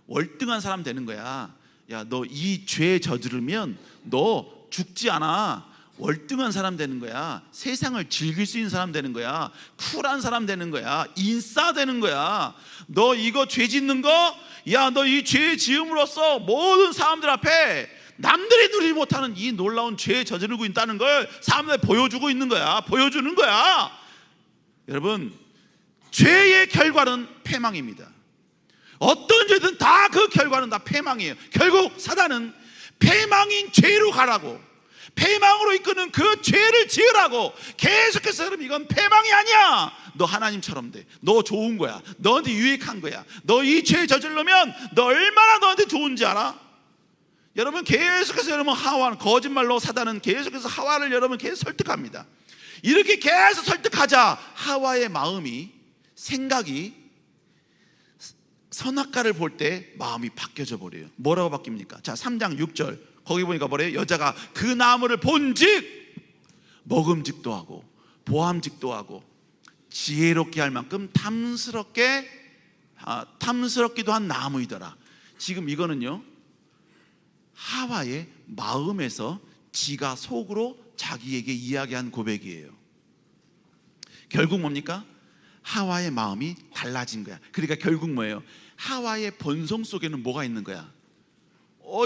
월등한 사람 되는 거야. 야, 너 이 죄 저지르면 너 죽지 않아. 월등한 사람 되는 거야. 세상을 즐길 수 있는 사람 되는 거야. 쿨한 사람 되는 거야. 인싸 되는 거야. 너 이거 죄 짓는 거, 야, 너 이 죄 지음으로써 모든 사람들 앞에 남들이 누리지 못하는 이 놀라운 죄 저지르고 있다는 걸 사람들에 보여주고 있는 거야. 보여주는 거야. 여러분, 죄의 결과는 패망입니다. 어떤 죄든 다 그 결과는 다 패망이에요. 결국 사단은 패망인 죄로 가라고, 패망으로 이끄는 그 죄를 지으라고 계속해서, 여러분, 이건 패망이 아니야. 너 하나님처럼 돼. 너 좋은 거야. 너한테 유익한 거야. 너 이 죄 저지르면 너 얼마나 너한테 좋은지 알아? 여러분, 계속해서 여러분 하와는, 거짓말로 사단은 계속해서 하와를 여러분 계속 설득합니다. 이렇게 계속 설득하자 하와의 마음이, 생각이 선악과를 볼 때 마음이 바뀌어져 버려요. 뭐라고 바뀝니까? 자, 3장 6절 거기 보니까 뭐래요? 여자가 그 나무를 본즉 먹음직도 하고 보암직도 하고 지혜롭게 할 만큼 탐스럽기도 한 나무이더라. 지금 이거는요, 하와의 마음에서 지가 속으로 자기에게 이야기한 고백이에요. 결국 뭡니까? 하와의 마음이 달라진 거야. 그러니까 결국 뭐예요? 하와의 본성 속에는 뭐가 있는 거야?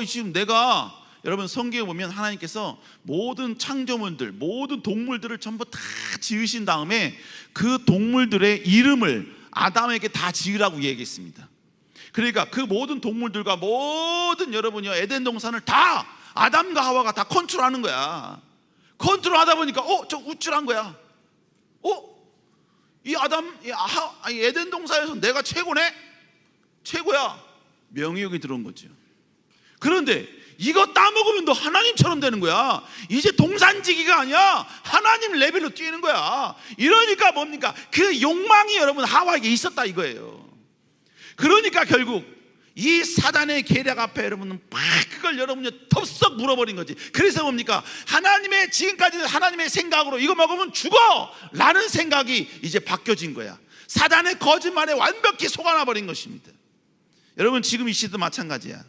지금 내가, 여러분, 성경에 보면 하나님께서 모든 창조물들, 모든 동물들을 전부 다 지으신 다음에 그 동물들의 이름을 아담에게 다 지으라고 얘기했습니다. 그러니까 그 모든 동물들과 모든, 여러분이요, 에덴 동산을 다 아담과 하와가 다 컨트롤하는 거야. 컨트롤하다 보니까 저 우쭐한 거야. 이 에덴 동산에서 내가 최고네? 최고야. 명예욕이 들어온 거죠. 그런데 이거 따먹으면 너 하나님처럼 되는 거야. 이제 동산지기가 아니야. 하나님 레벨로 뛰는 거야. 이러니까 뭡니까? 그 욕망이 여러분 하와에게 있었다 이거예요. 그러니까 결국 이 사단의 계략 앞에 여러분은 막 그걸 여러분이 덥석 물어버린 거지. 그래서 뭡니까? 하나님의, 지금까지 하나님의 생각으로 이거 먹으면 죽어 라는 생각이 이제 바뀌어진 거야. 사단의 거짓말에 완벽히 속아나버린 것입니다. 여러분, 지금 이 시대도 마찬가지야.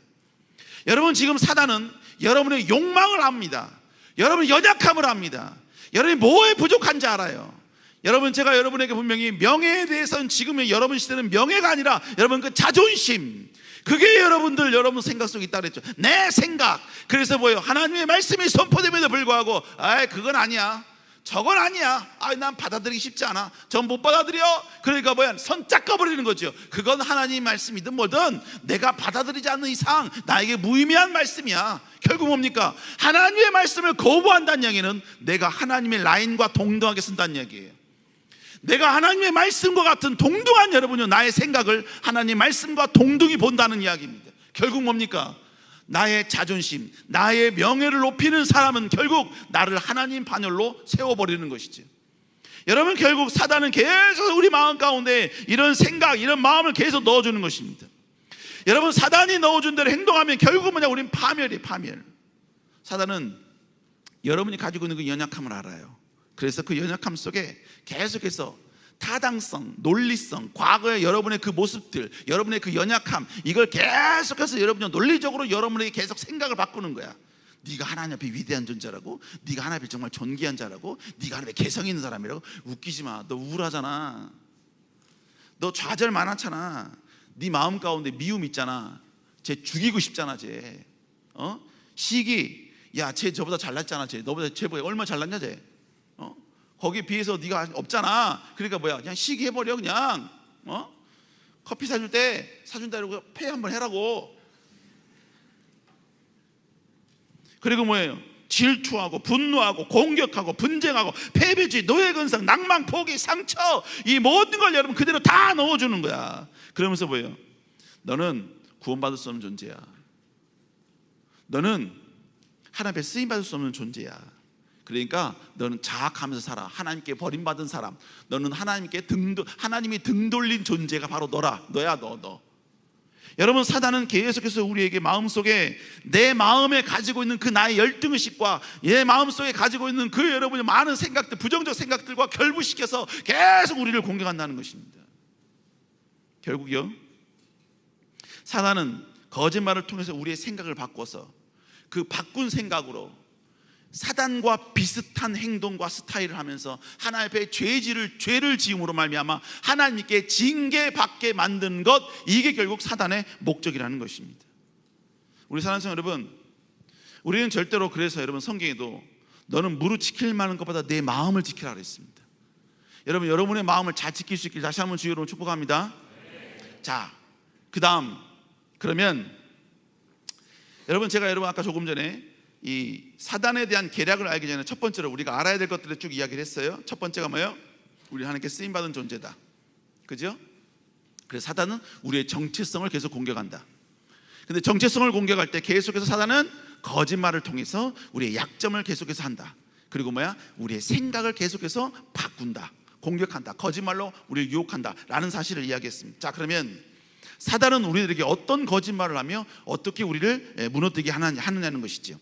여러분, 지금 사단은 여러분의 욕망을 압니다. 여러분의 연약함을 압니다. 여러분이 뭐에 부족한지 알아요. 여러분, 제가 여러분에게 분명히 명예에 대해서는 지금의 여러분 시대는 명예가 아니라 여러분 그 자존심, 그게 여러분 생각 속에 있다 그랬죠. 내 생각. 그래서 뭐예요? 하나님의 말씀이 선포됨에도 불구하고 그건 아니야, 저건 아니야, 난 받아들이기 쉽지 않아, 전 못 받아들여. 그러니까 뭐야? 선 짝꿔버리는 거죠. 그건 하나님 말씀이든 뭐든 내가 받아들이지 않는 이상 나에게 무의미한 말씀이야. 결국 뭡니까? 하나님의 말씀을 거부한다는 얘기는 내가 하나님의 라인과 동등하게 쓴다는 얘기예요. 내가 하나님의 말씀과 같은 동등한, 여러분요, 나의 생각을 하나님의 말씀과 동등히 본다는 이야기입니다. 결국 뭡니까? 나의 자존심, 나의 명예를 높이는 사람은 결국 나를 하나님 반열로 세워버리는 것이죠. 여러분, 결국 사단은 계속 우리 마음 가운데 이런 생각, 이런 마음을 계속 넣어주는 것입니다. 여러분, 사단이 넣어준 대로 행동하면 결국 뭐냐? 우린 파멸이에요, 파멸. 사단은 여러분이 가지고 있는 그 연약함을 알아요. 그래서 그 연약함 속에 계속해서 타당성, 논리성, 과거의 여러분의 그 모습들, 여러분의 그 연약함, 이걸 계속해서 여러분이 논리적으로 여러분에게 계속 생각을 바꾸는 거야. 네가 하나님 앞에 위대한 존재라고, 네가 하나님 앞에 정말 존귀한 자라고, 네가 하나님 앞에 개성 있는 사람이라고. 웃기지 마. 너 우울하잖아. 너 좌절 많았잖아. 네 마음 가운데 미움 있잖아. 쟤 죽이고 싶잖아. 쟤 시기, 야, 쟤 저보다 잘났잖아. 쟤 너보다 얼마나 잘났냐 쟤. 거기에 비해서 네가 없잖아. 그러니까 뭐야? 그냥 시기해버려. 그냥 커피 사줄 때 사준다 이러고 페이 한번 해라고. 그리고 뭐예요? 질투하고 분노하고 공격하고 분쟁하고 패배주의, 노예근성, 낭만, 포기, 상처, 이 모든 걸 여러분 그대로 다 넣어주는 거야. 그러면서 뭐예요? 너는 구원받을 수 없는 존재야. 너는 하나님 앞에 쓰임받을 수 없는 존재야. 그러니까 너는 자학하면서 살아. 하나님께 버림받은 사람. 너는 하나님이 등 돌린 존재가 바로 너야. 너. 여러분, 사단은 계속해서 우리에게 마음속에 내 마음에 가지고 있는 그 나의 열등의식과 내 마음속에 가지고 있는 그 여러분의 많은 생각들, 부정적 생각들과 결부시켜서 계속 우리를 공격한다는 것입니다. 결국요, 사단은 거짓말을 통해서 우리의 생각을 바꿔서 그 바꾼 생각으로 사단과 비슷한 행동과 스타일을 하면서 하나님 앞에 죄를 지음으로 말미암아 하나님께 징계받게 만든 것, 이게 결국 사단의 목적이라는 것입니다. 우리 사랑하는 여러분, 우리는 절대로, 그래서 여러분 성경에도 너는 무릇 지킬 만한 것보다 내 마음을 지키라 그랬습니다. 여러분, 여러분의 마음을 잘 지킬 수 있길 다시 한번 주의 이름으로 축복합니다. 자, 그 다음, 그러면 여러분, 제가 아까 조금 전에 이 사단에 대한 계략을 알기 전에 첫 번째로 우리가 알아야 될 것들을 쭉 이야기를 했어요. 첫 번째가 뭐예요? 우리 하나님께 쓰임받은 존재다. 그죠? 그래서 사단은 우리의 정체성을 계속 공격한다. 근데 정체성을 공격할 때 계속해서 사단은 거짓말을 통해서 우리의 약점을 계속해서 한다. 그리고 우리의 생각을 계속해서 바꾼다, 공격한다, 거짓말로 우리를 유혹한다 라는 사실을 이야기했습니다. 자, 그러면 사단은 우리들에게 어떤 거짓말을 하며 어떻게 우리를 무너뜨리게 하느냐는 것이죠.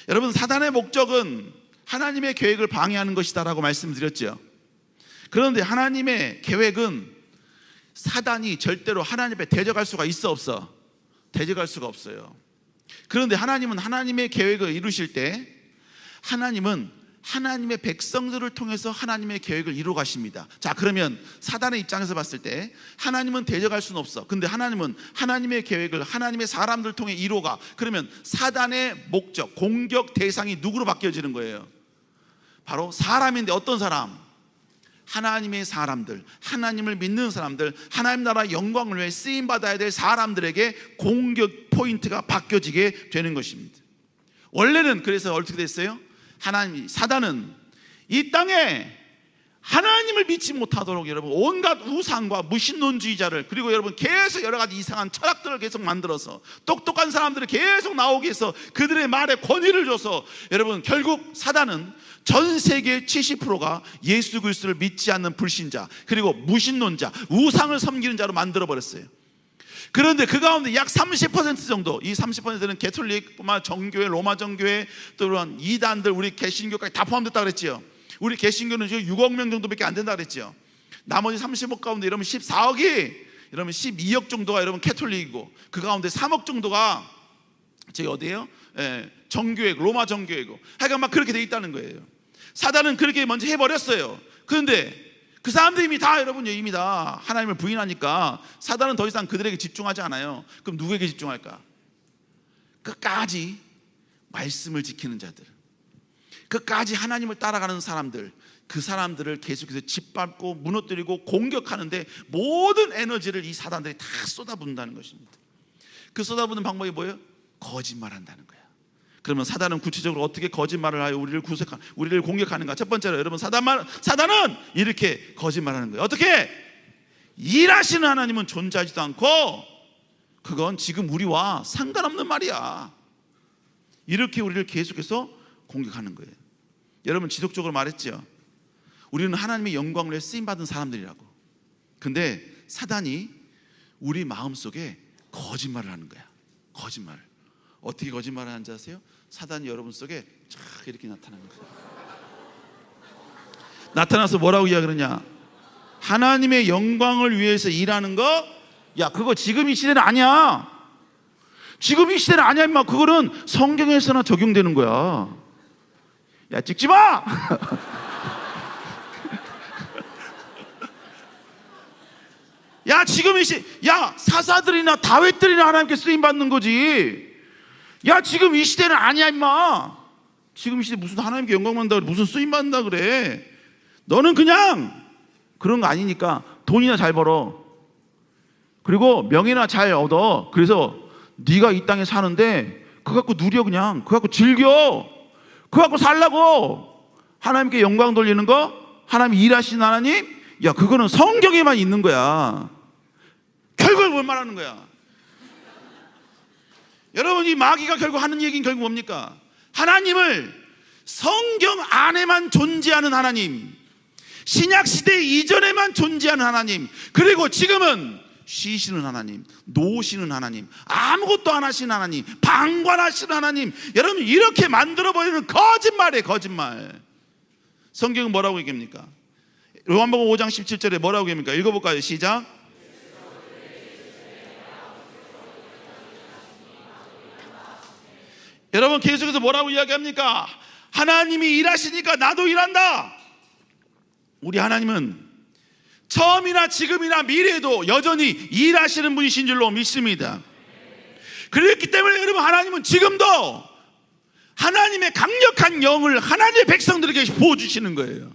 여러분, 사단의 목적은 하나님의 계획을 방해하는 것이다라고 말씀드렸죠. 그런데 하나님의 계획은 사단이 절대로 하나님 앞에 대적할 수가 있어 없어? 대적할 수가 없어요. 그런데 하나님은 하나님의 계획을 이루실 때 하나님은 하나님의 백성들을 통해서 하나님의 계획을 이루어 가십니다. 자, 그러면 사단의 입장에서 봤을 때 하나님은 대적할 수는 없어. 근데 하나님은 하나님의 계획을 하나님의 사람들을 통해 이루어가. 그러면 사단의 목적, 공격 대상이 누구로 바뀌어지는 거예요? 바로 사람인데, 어떤 사람? 하나님의 사람들, 하나님을 믿는 사람들, 하나님 나라 영광을 위해 쓰임받아야 될 사람들에게 공격 포인트가 바뀌어지게 되는 것입니다. 원래는 그래서 어떻게 됐어요? 사단은 이 땅에 하나님을 믿지 못하도록 여러분 온갖 우상과 무신론주의자를, 그리고 여러분 계속 여러 가지 이상한 철학들을 계속 만들어서 똑똑한 사람들을 계속 나오게 해서 그들의 말에 권위를 줘서 여러분 결국 사단은 전 세계 70%가 예수 그리스도를 믿지 않는 불신자, 그리고 무신론자, 우상을 섬기는 자로 만들어버렸어요. 그런데 그 가운데 약 30% 정도, 이 30%는 개톨릭뿐만 정교회, 로마 정교회, 또한 이단들, 우리 개신교까지 다 포함됐다 그랬지요. 우리 개신교는 지금 6억 명 정도밖에 안 된다 그랬죠. 나머지 30억 가운데 여러분 14억이, 여러분 12억 정도가 여러분 개톨릭이고, 그 가운데 3억 정도가 저기 어디예요? 정교회, 로마 정교회고, 하여간 막 그렇게 돼 있다는 거예요. 사단은 그렇게 먼저 해버렸어요. 그런데 그 사람들이 이미 다 하나님을 부인하니까 사단은 더 이상 그들에게 집중하지 않아요. 그럼 누구에게 집중할까? 끝까지 말씀을 지키는 자들, 끝까지 하나님을 따라가는 사람들, 그 사람들을 계속해서 짓밟고 무너뜨리고 공격하는데 모든 에너지를 이 사단들이 다 쏟아붓는다는 것입니다. 그 쏟아붓는 방법이 뭐예요? 거짓말한다는 거예요. 그러면 사단은 구체적으로 어떻게 거짓말을 하여 우리를 공격하는가? 첫 번째로 여러분, 사단은 이렇게 거짓말하는 거예요. 어떻게? 일하시는 하나님은 존재하지도 않고 그건 지금 우리와 상관없는 말이야. 이렇게 우리를 계속해서 공격하는 거예요. 여러분, 지속적으로 말했죠. 우리는 하나님의 영광을 위해 쓰임받은 사람들이라고. 근데 사단이 우리 마음속에 거짓말을 하는 거야. 거짓말. 어떻게 거짓말을 하는지 아세요? 사단이 여러분 속에 쫙 이렇게 나타나는 거예요. 나타나서 뭐라고 이야기하느냐? 하나님의 영광을 위해서 일하는 거, 야, 그거 지금 이 시대는 아니야. 지금 이 시대는 아니야, 임마. 그거는 성경에서나 적용되는 거야. 야, 찍지 마. 야, 지금 야, 사사들이나 다윗들이나 하나님께 쓰임 받는 거지. 야, 지금 이 시대는 아니야, 임마. 지금 이 시대 무슨 하나님께 영광 받는다 그래, 무슨 쓰임 받는다 그래. 너는 그냥 그런 거 아니니까 돈이나 잘 벌어, 그리고 명예나 잘 얻어. 그래서 네가 이 땅에 사는데 그거 갖고 누려, 그냥 그거 갖고 즐겨. 그거 갖고 살라고 하나님께 영광 돌리는 거, 하나님 일하시는 하나님, 야, 그거는 성경에만 있는 거야. 결국 뭘 말하는 거야? 여러분, 이 마귀가 결국 하는 얘기는 결국 뭡니까? 하나님을 성경 안에만 존재하는 하나님, 신약시대 이전에만 존재하는 하나님, 그리고 지금은 쉬시는 하나님, 노시는 하나님, 아무것도 안 하시는 하나님, 방관하시는 하나님, 여러분 이렇게 만들어버리는 거짓말이에요. 거짓말. 성경은 뭐라고 얘기합니까? 요한복음 5장 17절에 뭐라고 얘기합니까? 읽어볼까요? 시작. 여러분 계속해서 뭐라고 이야기합니까? 하나님이 일하시니까 나도 일한다. 우리 하나님은 처음이나 지금이나 미래에도 여전히 일하시는 분이신 줄로 믿습니다. 그렇기 때문에 여러분, 하나님은 지금도 하나님의 강력한 영을 하나님의 백성들에게 부어주시는 거예요.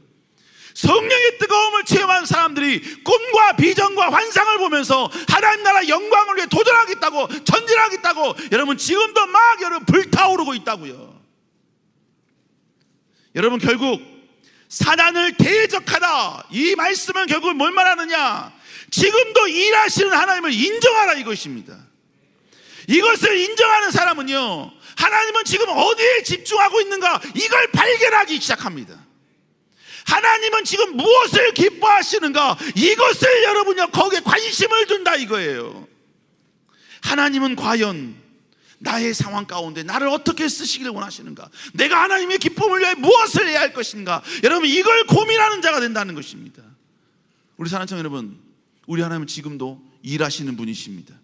성령의 뜨거움을 체험한 사람들이 꿈과 비전과 환상을 보면서 하나님 나라 영광을 위해 도전하겠다고, 전진하겠다고, 여러분 지금도 막 여러분 불타오르고 있다고요. 여러분 결국 사단을 대적하다, 이 말씀은 결국 뭘 말하느냐? 지금도 일하시는 하나님을 인정하라 이것입니다. 이것을 인정하는 사람은요, 하나님은 지금 어디에 집중하고 있는가, 이걸 발견하기 시작합니다. 하나님은 지금 무엇을 기뻐하시는가, 이것을 여러분요 거기에 관심을 둔다 이거예요. 하나님은 과연 나의 상황 가운데 나를 어떻게 쓰시기를 원하시는가, 내가 하나님의 기쁨을 위해 무엇을 해야 할 것인가, 여러분 이걸 고민하는 자가 된다는 것입니다. 우리 사랑하는 여러분, 우리 하나님은 지금도 일하시는 분이십니다.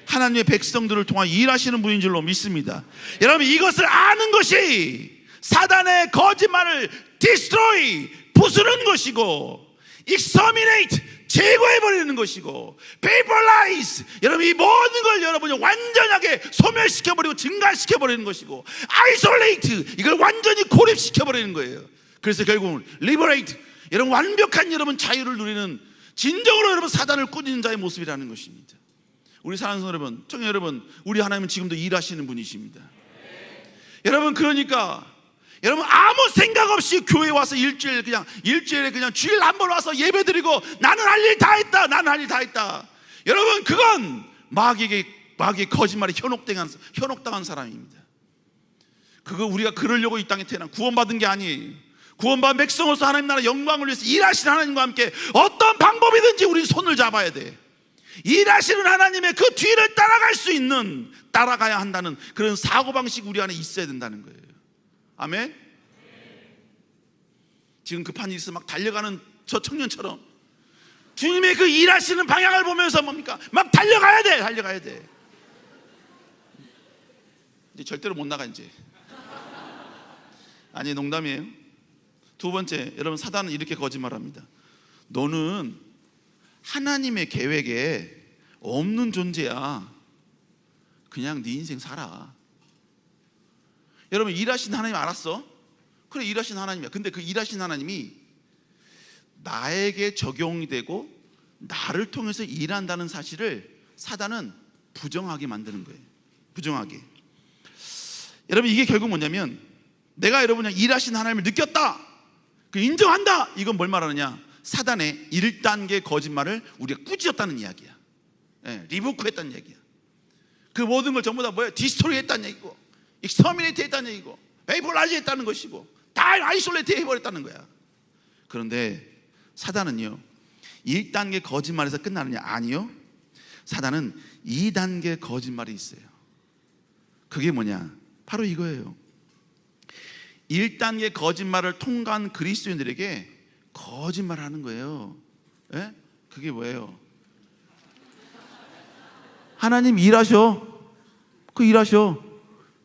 하나님의 백성들을 통한 일하시는 분인 줄로 믿습니다. 여러분 이것을 아는 것이 사단의 거짓말을 destroy, 부수는 것이고, exterminate, 제거해버리는 것이고, vaporalize, 여러분 이 모든 걸 여러분이 완전하게 소멸시켜버리고 증가시켜버리는 것이고, isolate, 이걸 완전히 고립시켜버리는 거예요. 그래서 결국은 liberate, 여러분 완벽한 여러분 자유를 누리는, 진정으로 여러분 사단을 꾸짖는 자의 모습이라는 것입니다. 우리 사랑하는 여러분, 청년 여러분, 우리 하나님은 지금도 일하시는 분이십니다. 여러분 그러니까 여러분 아무 생각 없이 교회 와서 일주일에 그냥 주일 한 번 와서 예배드리고 나는 할 일 다 했다, 나는 할 일 다 했다, 여러분 그건 마귀의 거짓말에 현혹당한 사람입니다. 그거 우리가 그러려고 이 땅에 태어난, 구원받은 게 아니에요. 구원받은 백성으로서 하나님 나라 영광을 위해서 일하시는 하나님과 함께 어떤 방법이든지 우리 손을 잡아야 돼. 일하시는 하나님의 그 뒤를 따라갈 수 있는, 따라가야 한다는 그런 사고방식 우리 안에 있어야 된다는 거예요. 아멘. 지금 급한 일이 있어 막 달려가는 저 청년처럼 주님의 그 일하시는 방향을 보면서 뭡니까? 막 달려가야 돼. 이제 절대로 못 나가 이제. 아니 농담이에요. 두 번째, 여러분 사단은 이렇게 거짓말합니다. 너는 하나님의 계획에 없는 존재야. 그냥 네 인생 살아. 여러분 일하신 하나님 알았어? 그래, 일하신 하나님이야. 근데 그 일하신 하나님이 나에게 적용이 되고 나를 통해서 일한다는 사실을 사단은 부정하게 만드는 거예요. 부정하게. 여러분 이게 결국 뭐냐면, 내가 여러분이 일하신 하나님을 느꼈다, 그 인정한다, 이건 뭘 말하느냐? 사단의 1단계 거짓말을 우리가 꾸짖었다는 이야기야. 리부크했다는 얘기야. 그 모든 걸 전부 다 뭐야? 디스토리 했다는 얘기고, 익스터미네이트 했다는 얘기고, 베이퍼라이즈 했다는 것이고, 다 아이솔레이트 해버렸다는 거야. 그런데 사단은요 1단계 거짓말에서 끝나느냐? 아니요. 사단은 2단계 거짓말이 있어요. 그게 뭐냐? 바로 이거예요. 1단계 거짓말을 통과한 그리스도인들에게 거짓말하는 거예요. 예? 그게 뭐예요? 하나님 일하셔. 그 일하셔.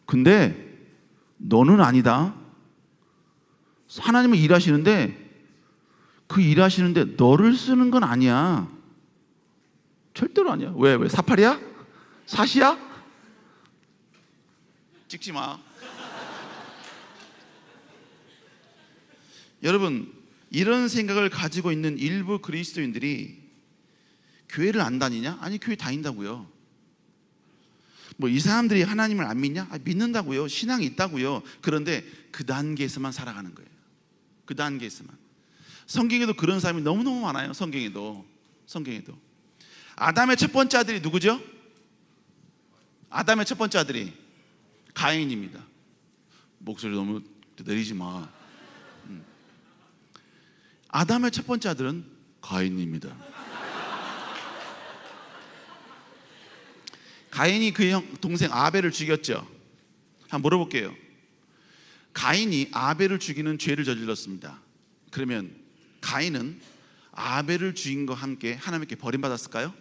근데 너는 아니다. 하나님은 일하시는데 그 일하시는데 너를 쓰는 건 아니야. 절대로 아니야. 왜? 사팔이야? 사시야? 찍지 마. 여러분 이런 생각을 가지고 있는 일부 그리스도인들이 교회를 안 다니냐? 아니 교회 다닌다고요. 뭐 이 사람들이 하나님을 안 믿냐? 믿는다고요. 신앙이 있다고요. 그런데 그 단계에서만 살아가는 거예요. 그 단계에서만. 성경에도 그런 사람이 너무너무 많아요. 성경에도. 아담의 첫 번째 아들이 누구죠? 아담의 첫 번째 아들이 가인입니다. 목소리 너무 내리지 마. 아담의 첫 번째 아들은 가인입니다. 가인이 그 동생 아벨을 죽였죠. 한번 물어볼게요. 가인이 아벨을 죽이는 죄를 저질렀습니다. 그러면 가인은 아벨을 죽인 것과 함께 하나님께 버림받았을까요?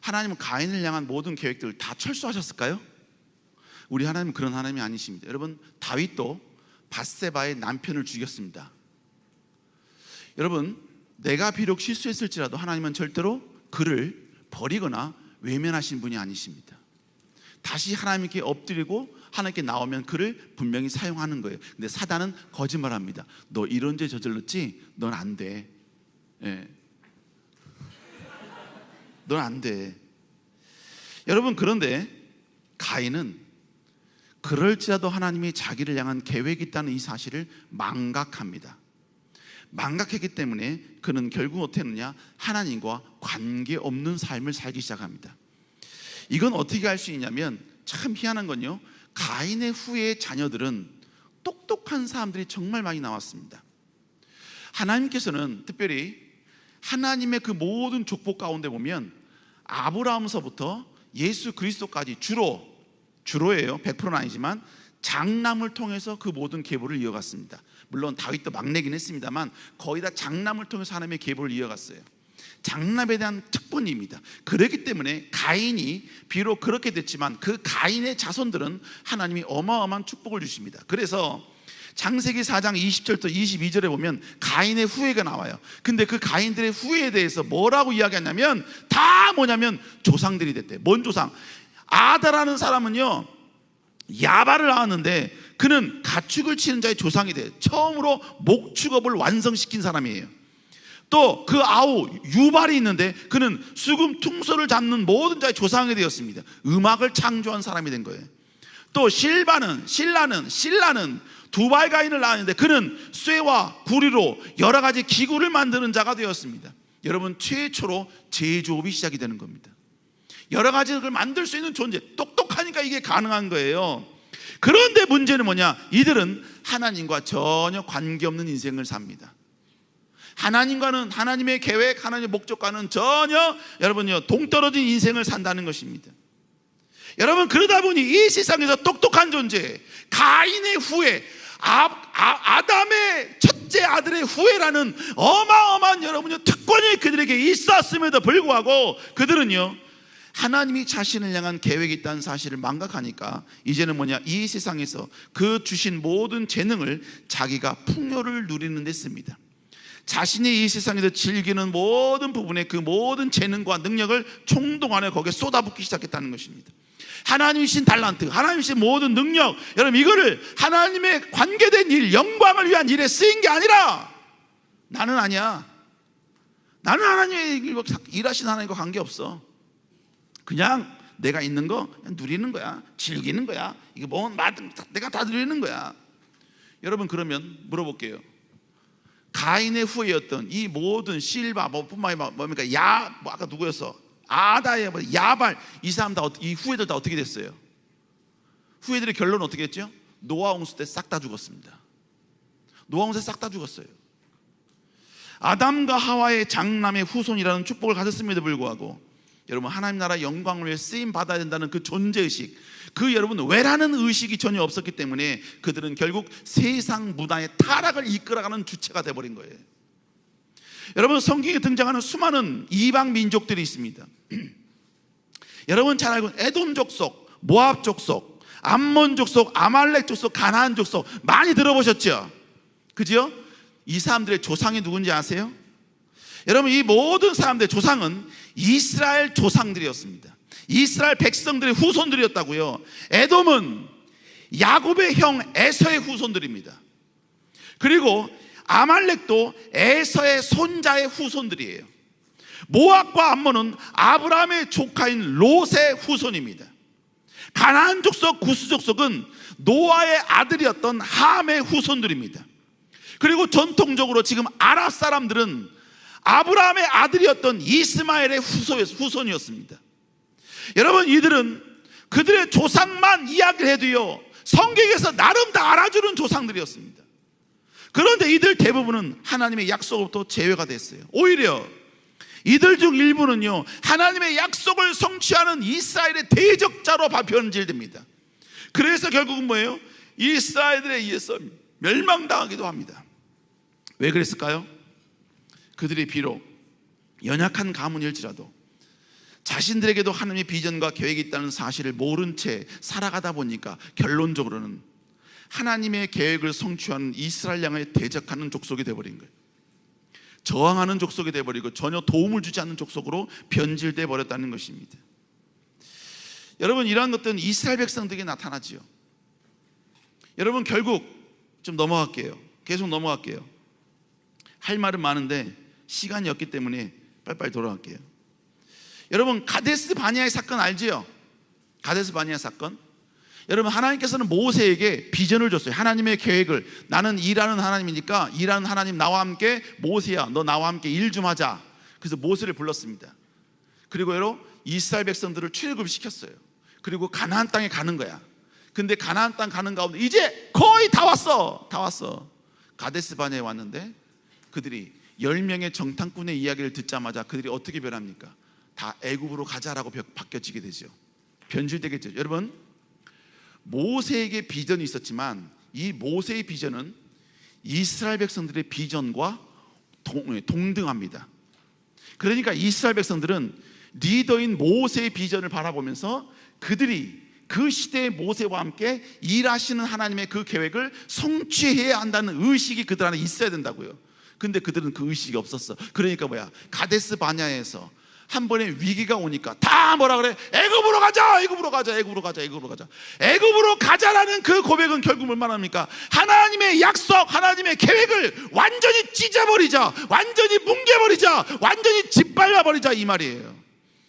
하나님은 가인을 향한 모든 계획들을 다 철수하셨을까요? 우리 하나님은 그런 하나님이 아니십니다. 여러분, 다윗도 밧세바의 남편을 죽였습니다. 여러분, 내가 비록 실수했을지라도 하나님은 절대로 그를 버리거나 외면하신 분이 아니십니다. 다시 하나님께 엎드리고 하나님께 나오면 그를 분명히 사용하는 거예요. 근데 사단은 거짓말합니다. 너 이런 죄 저질렀지? 넌 안 돼. 예. 넌 안 돼. 여러분, 그런데 가인은 그럴지라도 하나님이 자기를 향한 계획이 있다는 이 사실을 망각합니다. 망각했기 때문에 그는 결국 어떻게 했느냐? 하나님과 관계없는 삶을 살기 시작합니다. 이건 어떻게 할 수 있냐면, 참 희한한 건요, 가인의 후의 자녀들은 똑똑한 사람들이 정말 많이 나왔습니다. 하나님께서는 특별히 하나님의 그 모든 족보 가운데 보면 아브라함서부터 예수 그리스도까지 주로예요. 100%는 아니지만 장남을 통해서 그 모든 계보를 이어갔습니다. 물론 다윗도 막내긴 했습니다만 거의 다 장남을 통해서 하나님의 계보를 이어갔어요. 장남에 대한 특권입니다. 그렇기 때문에 가인이 비록 그렇게 됐지만 그 가인의 자손들은 하나님이 어마어마한 축복을 주십니다. 그래서 창세기 4장 20절부터 22절에 보면 가인의 후예가 나와요. 근데 그 가인들의 후예에 대해서 뭐라고 이야기하냐면 다 뭐냐면 조상들이 됐대. 뭔 조상? 아다라는 사람은요, 야발을 낳았는데 그는 가축을 치는 자의 조상이 돼요. 처음으로 목축업을 완성시킨 사람이에요. 또 그 아우 유발이 있는데 그는 수금 퉁소를 잡는 모든 자의 조상이 되었습니다. 음악을 창조한 사람이 된 거예요. 또 신라는 두발 가인을 낳았는데 그는 쇠와 구리로 여러 가지 기구를 만드는 자가 되었습니다. 여러분, 최초로 제조업이 시작이 되는 겁니다. 여러 가지를 만들 수 있는 존재, 똑똑하니까 이게 가능한 거예요. 그런데 문제는 뭐냐? 이들은 하나님과 전혀 관계없는 인생을 삽니다. 하나님과는, 하나님의 계획, 하나님의 목적과는 전혀 여러분요 동떨어진 인생을 산다는 것입니다. 여러분, 그러다 보니 이 세상에서 똑똑한 존재, 가인의 후예, 아담의 첫째 아들의 후예라는 어마어마한 여러분요 특권이 그들에게 있었음에도 불구하고 그들은요 하나님이 자신을 향한 계획이 있다는 사실을 망각하니까 이제는 뭐냐? 이 세상에서 그 주신 모든 재능을 자기가 풍요를 누리는 데 씁니다. 자신이 이 세상에서 즐기는 모든 부분에 그 모든 재능과 능력을 총동원해 거기에 쏟아붓기 시작했다는 것입니다. 하나님이 주신 달란트, 하나님이 주신 모든 능력, 여러분 이거를 하나님의 관계된 일, 영광을 위한 일에 쓰인 게 아니라 나는 아니야. 나는 하나님의 일하신 하나님과 관계없어. 그냥 내가 있는 거 그냥 누리는 거야. 즐기는 거야. 이게 뭐 내가 다 누리는 거야. 여러분, 그러면 물어볼게요. 가인의 후예였던 이 모든 실바 뿐만 아니라 뭡니까? 아까 누구였어? 아다의 야발, 이 사람 다, 이 후예들 다 어떻게 됐어요? 후예들의 결론은 어떻게 했죠? 노아 홍수 때 싹 다 죽었습니다. 노아 홍수 때 싹 다 죽었어요. 아담과 하와의 장남의 후손이라는 축복을 가졌음에도 불구하고 여러분, 하나님 나라 영광을 위해 쓰임 받아야 된다는 그 존재의식, 그 여러분 왜라는 의식이 전혀 없었기 때문에 그들은 결국 세상 문화의 타락을 이끌어가는 주체가 돼버린 거예요. 여러분, 성경에 등장하는 수많은 이방 민족들이 있습니다. 여러분 잘 알고 에돔 족속, 모압 족속, 암몬 족속, 아말렉 족속, 가나안 족속 많이 들어보셨죠? 그죠? 이 사람들의 조상이 누군지 아세요? 여러분, 이 모든 사람들의 조상은 이스라엘 조상들이었습니다. 이스라엘 백성들의 후손들이었다고요. 에돔은 야곱의 형 에서의 후손들입니다. 그리고 아말렉도 에서의 손자의 후손들이에요. 모압과 암몬은 아브라함의 조카인 롯의 후손입니다. 가나안 족속, 구스 족속은 노아의 아들이었던 함의 후손들입니다. 그리고 전통적으로 지금 아랍 사람들은 아브라함의 아들이었던 이스마엘의 후손이었습니다. 여러분, 이들은 그들의 조상만 이야기를 해도요, 성경에서 나름 다 알아주는 조상들이었습니다. 그런데 이들 대부분은 하나님의 약속으로부터 제외가 됐어요. 오히려 이들 중 일부는요, 하나님의 약속을 성취하는 이스라엘의 대적자로 변질됩니다. 그래서 결국은 뭐예요? 이스라엘들에 의해서 멸망당하기도 합니다. 왜 그랬을까요? 그들이 비록 연약한 가문일지라도 자신들에게도 하나님의 비전과 계획이 있다는 사실을 모른 채 살아가다 보니까 결론적으로는 하나님의 계획을 성취하는 이스라엘 양에 대적하는 족속이 되어버린 거예요. 저항하는 족속이 되어버리고 전혀 도움을 주지 않는 족속으로 변질돼 버렸다는 것입니다. 여러분, 이러한 것들은 이스라엘 백성들에게 나타나지요. 여러분, 결국 좀 넘어갈게요. 계속 넘어갈게요. 할 말은 많은데 시간이 없기 때문에 빨리빨리 돌아갈게요. 여러분, 가데스 바네아의 사건 알지요? 가데스 바네아 사건. 여러분, 하나님께서는 모세에게 비전을 줬어요. 하나님의 계획을. 나는 일하는 하나님이니까 일하는 하나님 나와 함께, 모세야 너 나와 함께 일 좀 하자. 그래서 모세를 불렀습니다. 그리고 여러분, 이스라엘 백성들을 출애굽시켰어요. 그리고 가나안 땅에 가는 거야. 근데 가나안 땅 가는 가운데 이제 거의 다 왔어. 가데스 바네아에 왔는데 그들이 10명의 정탐꾼의 이야기를 듣자마자 그들이 어떻게 변합니까? 다 애굽으로 가자라고 바뀌어지게 되죠. 변질되겠죠. 여러분, 모세에게 비전이 있었지만 이 모세의 비전은 이스라엘 백성들의 비전과 동등합니다. 그러니까 이스라엘 백성들은 리더인 모세의 비전을 바라보면서 그들이 그 시대의 모세와 함께 일하시는 하나님의 그 계획을 성취해야 한다는 의식이 그들 안에 있어야 된다고요. 근데 그들은 그 의식이 없었어. 그러니까 가데스 바네아에서 한 번에 위기가 오니까 다 뭐라 그래? 애굽으로 가자, 애굽으로 가자, 애굽으로 가자, 애굽으로 가자. 애굽으로 가자라는 그 고백은 결국 얼마나 합니까? 하나님의 약속, 하나님의 계획을 완전히 찢어버리자, 완전히 뭉개버리자, 완전히 짓밟아버리자, 이 말이에요.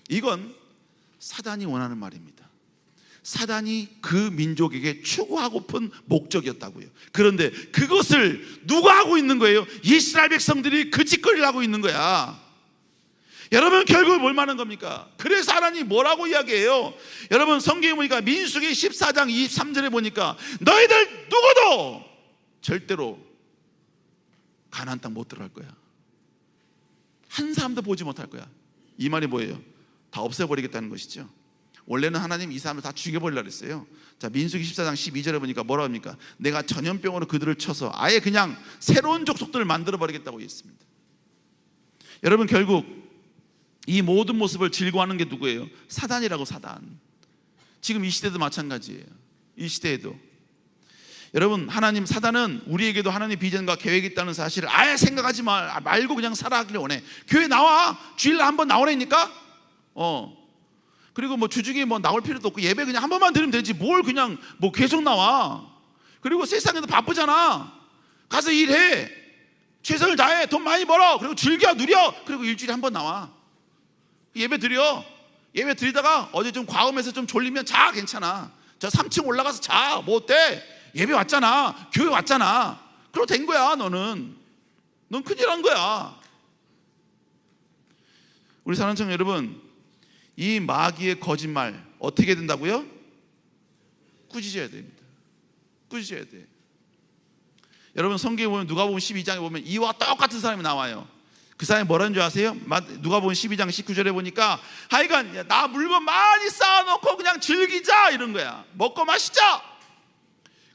이건 사단이 원하는 말입니다. 사단이 그 민족에게 추구하고픈 목적이었다고요. 그런데 그것을 누가 하고 있는 거예요? 이스라엘 백성들이 그 짓거리를 하고 있는 거야. 여러분, 결국 뭘 말하는 겁니까? 그래서 하나님이 뭐라고 이야기해요? 여러분, 성경에 보니까 민수기 14장 23절에 보니까 너희들 누구도 절대로 가나안 땅 못 들어갈 거야. 한 사람도 보지 못할 거야. 이 말이 뭐예요? 다 없애버리겠다는 것이죠. 원래는 하나님 이 사람을 다 죽여버리려고 했어요. 자, 민수기 14장 12절에 보니까 뭐라고 합니까? 내가 전염병으로 그들을 쳐서 아예 그냥 새로운 족속들을 만들어버리겠다고 했습니다. 여러분, 결국 이 모든 모습을 즐거워하는 게 누구예요? 사단이라고. 사단. 지금 이 시대도 마찬가지예요. 이 시대에도 여러분, 사단은 우리에게도 하나님의 비전과 계획이 있다는 사실을 아예 생각하지 말고 그냥 살아가기를 원해. 교회 나와, 주일날 한번 나오라니까. 그리고 주중에 나올 필요도 없고 예배 그냥 한 번만 드리면 되지 뭘 그냥 계속 나와. 그리고 세상에도 바쁘잖아. 가서 일해, 최선을 다해, 돈 많이 벌어, 그리고 즐겨 누려. 그리고 일주일에 한 번 나와, 예배 드려. 예배 드리다가 어제 좀 과음해서 좀 졸리면 자, 괜찮아. 저 3층 올라가서 자, 뭐 어때? 예배 왔잖아, 교회 왔잖아. 그럼 된 거야. 넌 큰일 한 거야. 우리 사랑하는 여러분, 이 마귀의 거짓말 어떻게 된다고요? 꾸짖어야 됩니다. 꾸짖어야 돼. 여러분, 성경에 보면 누가복음 12장에 보면 이와 똑같은 사람이 나와요. 그 사람이 뭐라는 줄 아세요? 누가복음 12장 19절에 보니까 하여간 나 물건 많이 쌓아놓고 그냥 즐기자 이런 거야. 먹고 마시자.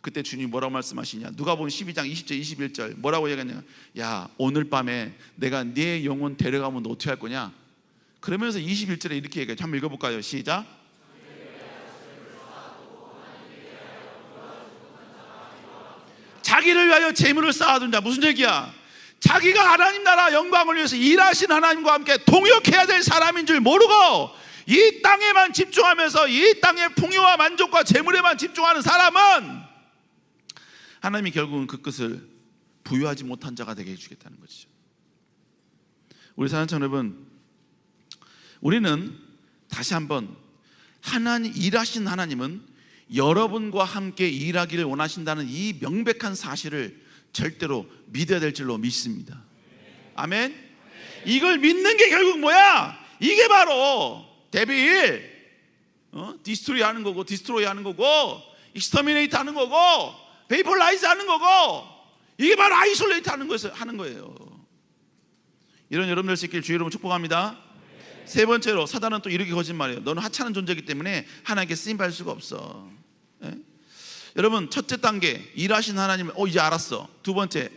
그때 주님이 뭐라고 말씀하시냐? 누가복음 12장 20절 21절 뭐라고 얘기하냐? 야, 오늘 밤에 내가 네 영혼 데려가면 너 어떻게 할 거냐? 그러면서 21절에 이렇게 얘기해요. 한번 읽어볼까요? 시작. 자기를 위하여 재물을 쌓아둔 자. 무슨 얘기야? 자기가 하나님 나라 영광을 위해서 일하신 하나님과 함께 동역해야 될 사람인 줄 모르고 이 땅에만 집중하면서 이 땅의 풍요와 만족과 재물에만 집중하는 사람은 하나님이 결국은 그 끝을 부유하지 못한 자가 되게 해주겠다는 것이죠. 우리 사랑하는 여러분, 우리는 다시 한번 하나님, 일하신 하나님은 여러분과 함께 일하기를 원하신다는 이 명백한 사실을 절대로 믿어야 될 줄로 믿습니다. 아멘. 이걸 믿는 게 결국 뭐야? 이게 바로 데빌 디스트로이 하는 거고, 익스터미네이트 하는 거고, 베이퍼라이즈 하는 거고, 이게 바로 아이솔레이트 하는 거예요. 이런 여러분들 수 있길 주의 이름으로 축복합니다. 세 번째로, 사단은 또 이렇게 거짓말해요. 너는 하찮은 존재이기 때문에 하나님께 쓰임받을 수가 없어. 예? 여러분, 첫째 단계, 일하신 하나님 이제 알았어. 두 번째,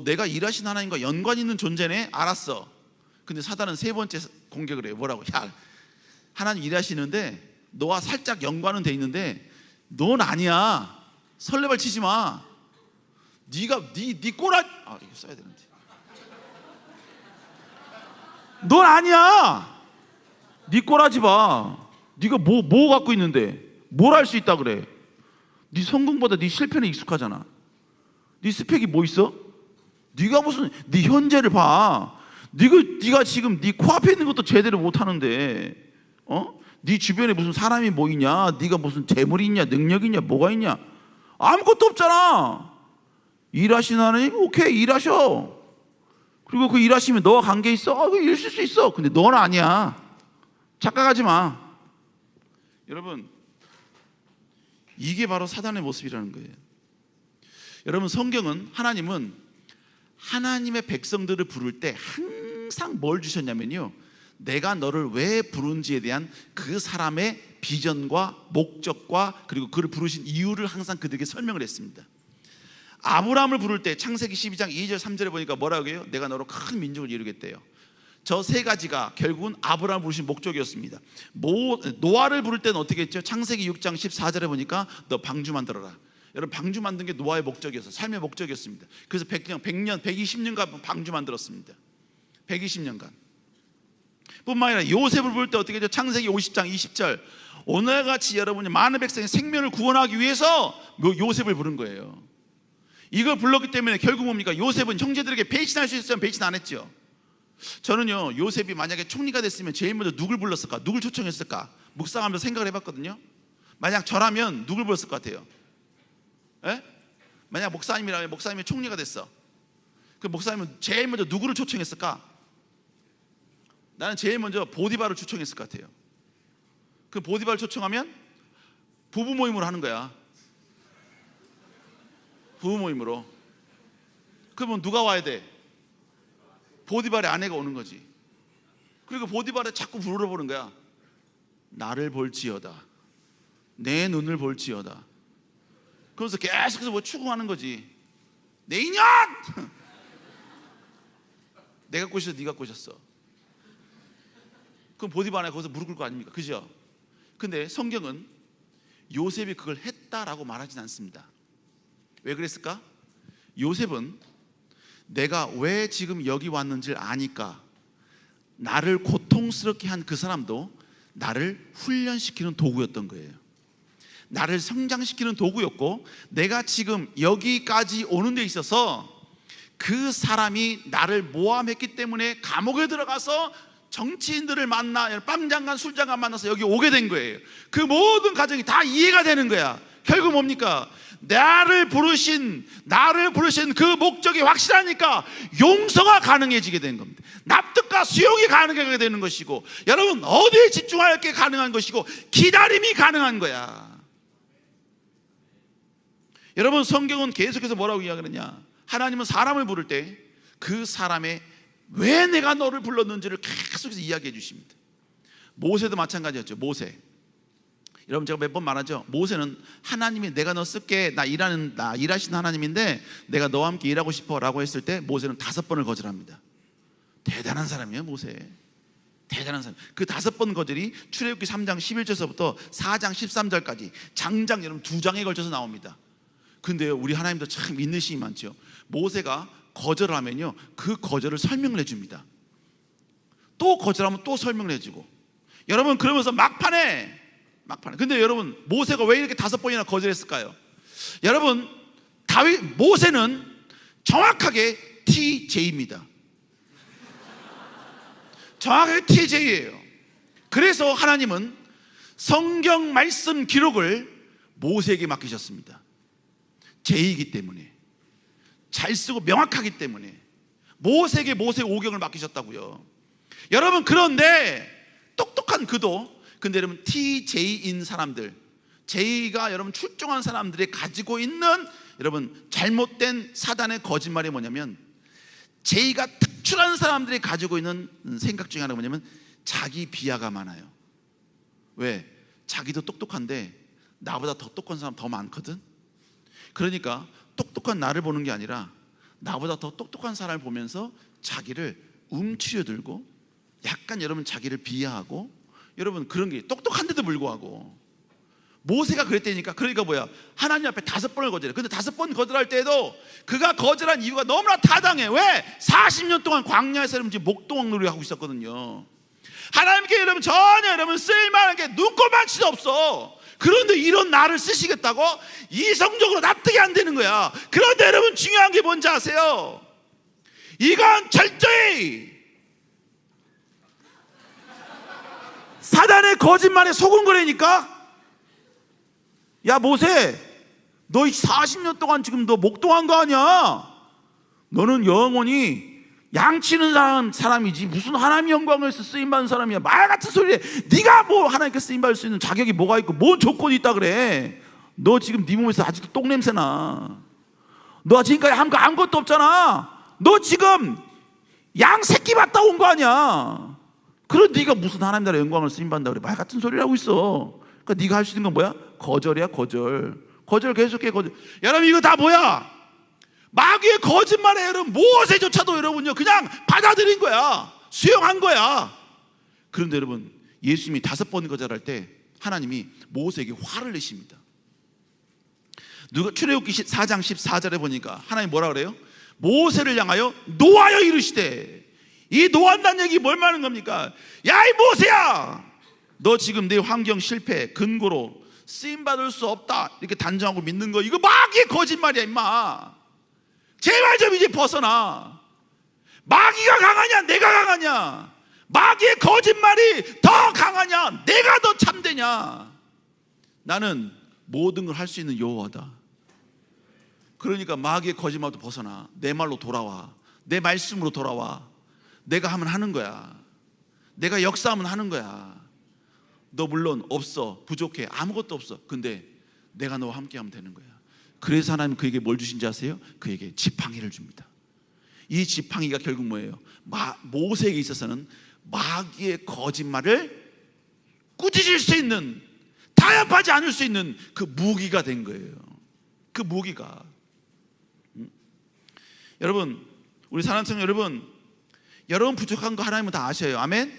내가 일하신 하나님과 연관 있는 존재네, 알았어. 근데 사단은 세 번째 공격을 해요. 뭐라고? 야, 하나님 일하시는데 너와 살짝 연관은 돼 있는데 넌 아니야. 설레발 치지 마. 네가 네 꼬라 이거 써야 되는데. 넌 아니야. 네 꼬라지 봐. 네가 뭐 갖고 있는데 뭘 할 수 있다 그래? 네 성공보다 네 실패는 익숙하잖아. 네 스펙이 뭐 있어? 네가 무슨 네 현재를 봐. 네가 지금 네 코앞에 있는 것도 제대로 못 하는데, 네 주변에 무슨 사람이 뭐 있냐? 네가 무슨 재물이 있냐? 능력이 있냐? 뭐가 있냐? 아무것도 없잖아. 일하신 하나님, 오케이, 일하셔. 그리고 그 일하시면 너와 관계 있어? 그 일 쓸 수 있어. 근데 넌 아니야. 착각하지 마. 여러분, 이게 바로 사단의 모습이라는 거예요. 여러분, 성경은, 하나님은 하나님의 백성들을 부를 때 항상 뭘 주셨냐면요, 내가 너를 왜 부른지에 대한 그 사람의 비전과 목적과 그리고 그를 부르신 이유를 항상 그들에게 설명을 했습니다. 아브라함을 부를 때 창세기 12장 2절 3절에 보니까 뭐라고 해요? 내가 너로 큰 민족을 이루겠대요. 저 세 가지가 결국은 아브라함을 부르신 목적이었습니다. 노아를 부를 때는 어떻게 했죠? 창세기 6장 14절에 보니까 너 방주 만들어라. 여러분, 방주 만든 게 노아의 목적이었어요. 삶의 목적이었습니다. 그래서 120년간 방주 만들었습니다. 120년간. 뿐만 아니라 요셉을 부를 때 어떻게 했죠? 창세기 50장 20절, 오늘같이 여러분이 많은 백성의 생명을 구원하기 위해서 요셉을 부른 거예요. 이걸 불렀기 때문에 결국 뭡니까? 요셉은 형제들에게 배신할 수 있으면 배신 안 했죠. 저는요, 요셉이 만약에 총리가 됐으면 제일 먼저 누굴 불렀을까? 누굴 초청했을까? 묵상하면서 생각을 해봤거든요. 만약 저라면 누굴 불렀을 것 같아요? 예? 만약 목사님이라면, 목사님이 총리가 됐어. 그 목사님은 제일 먼저 누구를 초청했을까? 나는 제일 먼저 보디바를 초청했을 것 같아요. 그 보디바를 초청하면 부부 모임으로 하는 거야. 부부 모임으로. 그러면 누가 와야 돼? 보디발의 아내가 오는 거지. 그리고 보디발에 자꾸 물어보는 거야. 나를 볼지어다, 내 눈을 볼지어다. 그러면서 계속해서 뭐 추궁하는 거지. 내 인연! 내가 꼬셨어, 네가 꼬셨어. 그럼 보디발에 거기서 무릎 꿇을 거 아닙니까? 그죠? 근데 성경은 요셉이 그걸 했다라고 말하진 않습니다. 왜 그랬을까? 요셉은 내가 왜 지금 여기 왔는지를 아니까 나를 고통스럽게 한 그 사람도 나를 훈련시키는 도구였던 거예요. 나를 성장시키는 도구였고, 내가 지금 여기까지 오는 데 있어서 그 사람이 나를 모함했기 때문에 감옥에 들어가서 정치인들을 만나, 빵장관, 술장관 만나서 여기 오게 된 거예요. 그 모든 과정이 다 이해가 되는 거야. 결국 뭡니까? 나를 부르신 그 목적이 확실하니까 용서가 가능해지게 된 겁니다. 납득과 수용이 가능하게 되는 것이고, 여러분, 어디에 집중할 게 가능한 것이고, 기다림이 가능한 거야. 여러분, 성경은 계속해서 뭐라고 이야기하느냐? 하나님은 사람을 부를 때 그 사람의 왜 내가 너를 불렀는지를 계속해서 이야기해 주십니다. 모세도 마찬가지였죠. 모세, 여러분, 제가 몇 번 말하죠. 모세는 하나님이 내가 너 쓸게, 나 일하신 하나님인데 내가 너와 함께 일하고 싶어 라고 했을 때 모세는 5번을 거절합니다. 대단한 사람이에요, 모세. 대단한 사람. 그 5번 거절이 출애굽기 3장 11절서부터 4장 13절까지 장장, 여러분, 2장에 걸쳐서 나옵니다. 근데요, 우리 하나님도 참 인내심이 많죠. 모세가 거절을 하면요, 그 거절을 설명을 해줍니다. 또 거절하면 또 설명을 해주고. 여러분, 그러면서 막판에. 근데 여러분, 모세가 왜 이렇게 5번이나 거절했을까요? 여러분, 모세는 정확하게 TJ입니다. 정확하게 TJ예요. 그래서 하나님은 성경 말씀 기록을 모세에게 맡기셨습니다. 제이기 때문에, 잘 쓰고 명확하기 때문에 모세에게 모세 오경을 맡기셨다고요. 여러분, 그런데 똑똑한 그도, 근데 여러분 TJ인 사람들, J가 여러분 출중한 사람들이 가지고 있는 여러분 잘못된 사단의 거짓말이 뭐냐면, J가 특출한 사람들이 가지고 있는 생각 중에 하나가 뭐냐면 자기 비하가 많아요. 왜? 자기도 똑똑한데 나보다 더 똑똑한 사람 더 많거든. 그러니까 똑똑한 나를 보는 게 아니라 나보다 더 똑똑한 사람을 보면서 자기를 움츠려 들고 약간 여러분 자기를 비하하고, 여러분 그런 게 똑똑한데도 불구하고 모세가 그랬다니까. 그러니까 뭐야? 하나님 앞에 5번을 거절해. 근데 5번 거절할 때에도 그가 거절한 이유가 너무나 타당해. 왜? 40년 동안 광야에서 여러분 목동왕 놀이 하고 있었거든요. 하나님께 여러분 전혀 여러분 쓸만한 게 눈꼽만치도 없어. 그런데 이런 나를 쓰시겠다고? 이성적으로 납득이 안 되는 거야. 그런데 여러분 중요한 게 뭔지 아세요? 이건 철저히 사단의 거짓말에 속은 거라니까. 야 모세, 너 40년 동안 지금 너 목동한 거 아니야? 너는 영원히 양치는 사람이지 무슨 하나님 영광에서 쓰임받는 사람이야. 말 같은 소리에 네가 뭐 하나님께 쓰임받을 수 있는 자격이 뭐가 있고 뭔 조건이 있다 그래. 너 지금 네 몸에서 아직도 똥냄새나. 너 지금까지 한 거 아무것도 없잖아. 너 지금 양 새끼 봤다 온 거 아니야. 그럼 네가 무슨 하나님 나라 영광을 쓰임받는다 그래. 말 같은 소리를 하고 있어. 그러니까 네가 할 수 있는 건 뭐야? 거절이야. 거절. 거절 계속해. 거절. 여러분 이거 다 뭐야? 마귀의 거짓말에 여러분 모세조차도 여러분요 그냥 받아들인 거야. 수용한 거야. 그런데 여러분 예수님이 5번 거절할 때 하나님이 모세에게 화를 내십니다. 출애굽기 4장 14절에 보니까 하나님 뭐라 그래요? 모세를 향하여 노하여 이르시되, 이 노한다는 얘기 뭘 말하는 겁니까? 야 이 모세야, 너 지금 내 환경 실패 근거로 쓰임받을 수 없다 이렇게 단정하고 믿는 거, 이거 마귀의 거짓말이야 임마. 제발 좀 이제 벗어나. 마귀가 강하냐 내가 강하냐? 마귀의 거짓말이 더 강하냐 내가 더 참되냐? 나는 모든 걸 할 수 있는 여호와다. 그러니까 마귀의 거짓말도 벗어나. 내 말로 돌아와. 내 말씀으로 돌아와. 내가 하면 하는 거야. 내가 역사하면 하는 거야. 너 물론 없어, 부족해, 아무것도 없어. 근데 내가 너와 함께 하면 되는 거야. 그래서 하나님 그에게 뭘 주신지 아세요? 그에게 지팡이를 줍니다. 이 지팡이가 결국 뭐예요? 모세에게 있어서는 마귀의 거짓말을 꾸짖을 수 있는, 타협하지 않을 수 있는 그 무기가 된 거예요. 그 무기가. 여러분, 우리 사랑하는 성도 여러분, 여러분 부족한 거 하나님은 다 아셔요. 아멘?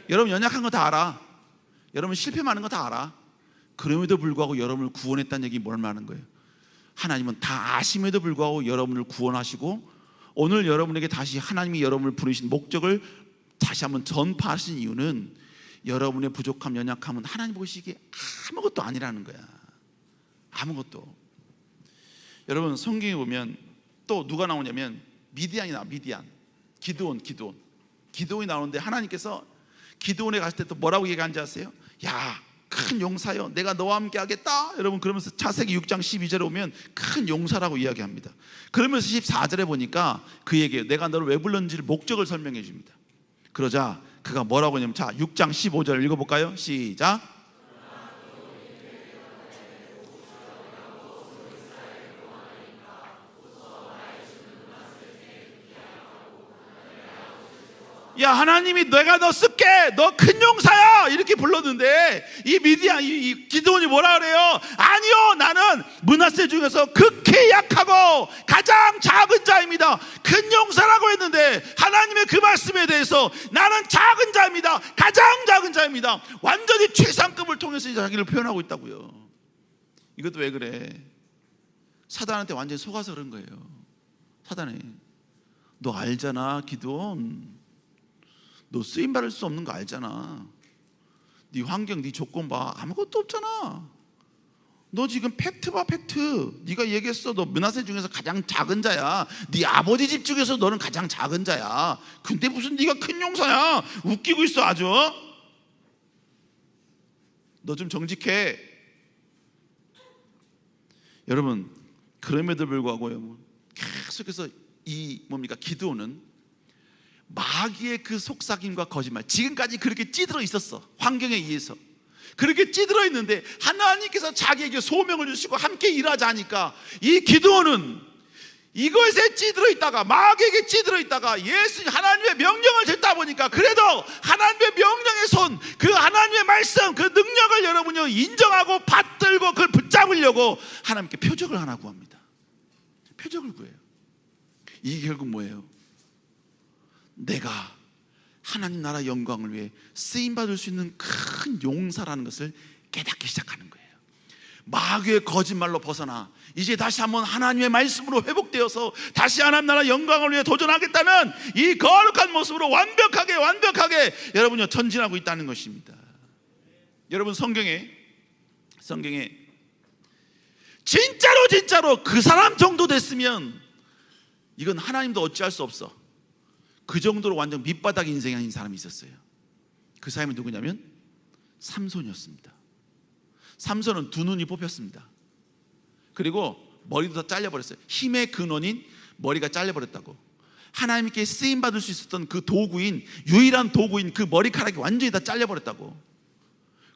여러분 연약한 거 다 알아. 여러분 실패 많은 거 다 알아. 그럼에도 불구하고 여러분을 구원했다는 얘기 뭘 말하는 거예요? 하나님은 다 아심에도 불구하고 여러분을 구원하시고 오늘 여러분에게 다시 하나님이 여러분을 부르신 목적을 다시 한번 전파하신 이유는 여러분의 부족함, 연약함은 하나님 보시기에 아무것도 아니라는 거야. 아무것도. 여러분 성경에 보면 또 누가 나오냐면 미디안이 나와. 미디안. 기드온이 나오는데 하나님께서 기드온에 갔을 때 또 뭐라고 얘기하는지 아세요? 야 큰 용사여 내가 너와 함께 하겠다. 여러분 그러면서 차세기 6장 12절에 오면 큰 용사라고 이야기합니다. 그러면서 14절에 보니까 그에게 내가 너를 왜 불렀는지를 목적을 설명해 줍니다. 그러자 그가 뭐라고 하냐면, 자 6장 15절 읽어볼까요? 시작. 야 하나님이 내가 너 쓸게, 너 큰 용사야 이렇게 불렀는데 이 미디안 이 기드온이 뭐라 그래요? 아니요, 나는 므낫세 중에서 극히 약하고 가장 작은 자입니다. 큰 용사라고 했는데 하나님의 그 말씀에 대해서 나는 작은 자입니다. 가장 작은 자입니다. 완전히 최상급을 통해서 자기를 표현하고 있다고요. 이것도 왜 그래? 사단한테 완전히 속아서 그런 거예요. 사단이 너 알잖아 기드온, 너 쓰임받을 수 없는 거 알잖아. 네 환경, 네 조건 봐. 아무것도 없잖아. 너 지금 팩트 봐, 팩트. 네가 얘기했어. 너 므낫세 중에서 가장 작은 자야. 네 아버지 집 중에서 너는 가장 작은 자야. 근데 무슨 네가 큰 용사야. 웃기고 있어 아주. 너 좀 정직해. 여러분, 그럼에도 불구하고요, 계속해서 이 기드온은 마귀의 그 속삭임과 거짓말, 지금까지 그렇게 찌들어 있었어. 환경에 의해서 그렇게 찌들어 있는데 하나님께서 자기에게 소명을 주시고 함께 일하자니까 이 기드온은 이것에 찌들어 있다가, 마귀에게 찌들어 있다가 예수 하나님의 명령을 듣다 보니까 그래도 하나님의 명령의 손, 그 하나님의 말씀, 그 능력을 여러분이 인정하고 받들고 그걸 붙잡으려고 하나님께 표적을 하나 구합니다. 표적을 구해요. 이게 결국 뭐예요? 내가 하나님 나라 영광을 위해 쓰임받을 수 있는 큰 용사라는 것을 깨닫기 시작하는 거예요. 마귀의 거짓말로 벗어나 이제 다시 한번 하나님의 말씀으로 회복되어서 다시 하나님 나라 영광을 위해 도전하겠다는 이 거룩한 모습으로 완벽하게 여러분이 전진하고 있다는 것입니다. 여러분, 성경에 진짜로 그 사람 정도 됐으면 이건 하나님도 어찌할 수 없어, 그 정도로 완전 밑바닥 인생이 아닌 사람이 있었어요. 그 사람이 누구냐면 삼손이었습니다. 삼손은 두 눈이 뽑혔습니다. 그리고 머리도 다 잘려버렸어요. 힘의 근원인 머리가 잘려버렸다고. 하나님께 쓰임받을 수 있었던 그 도구인, 유일한 도구인 그 머리카락이 완전히 다 잘려버렸다고.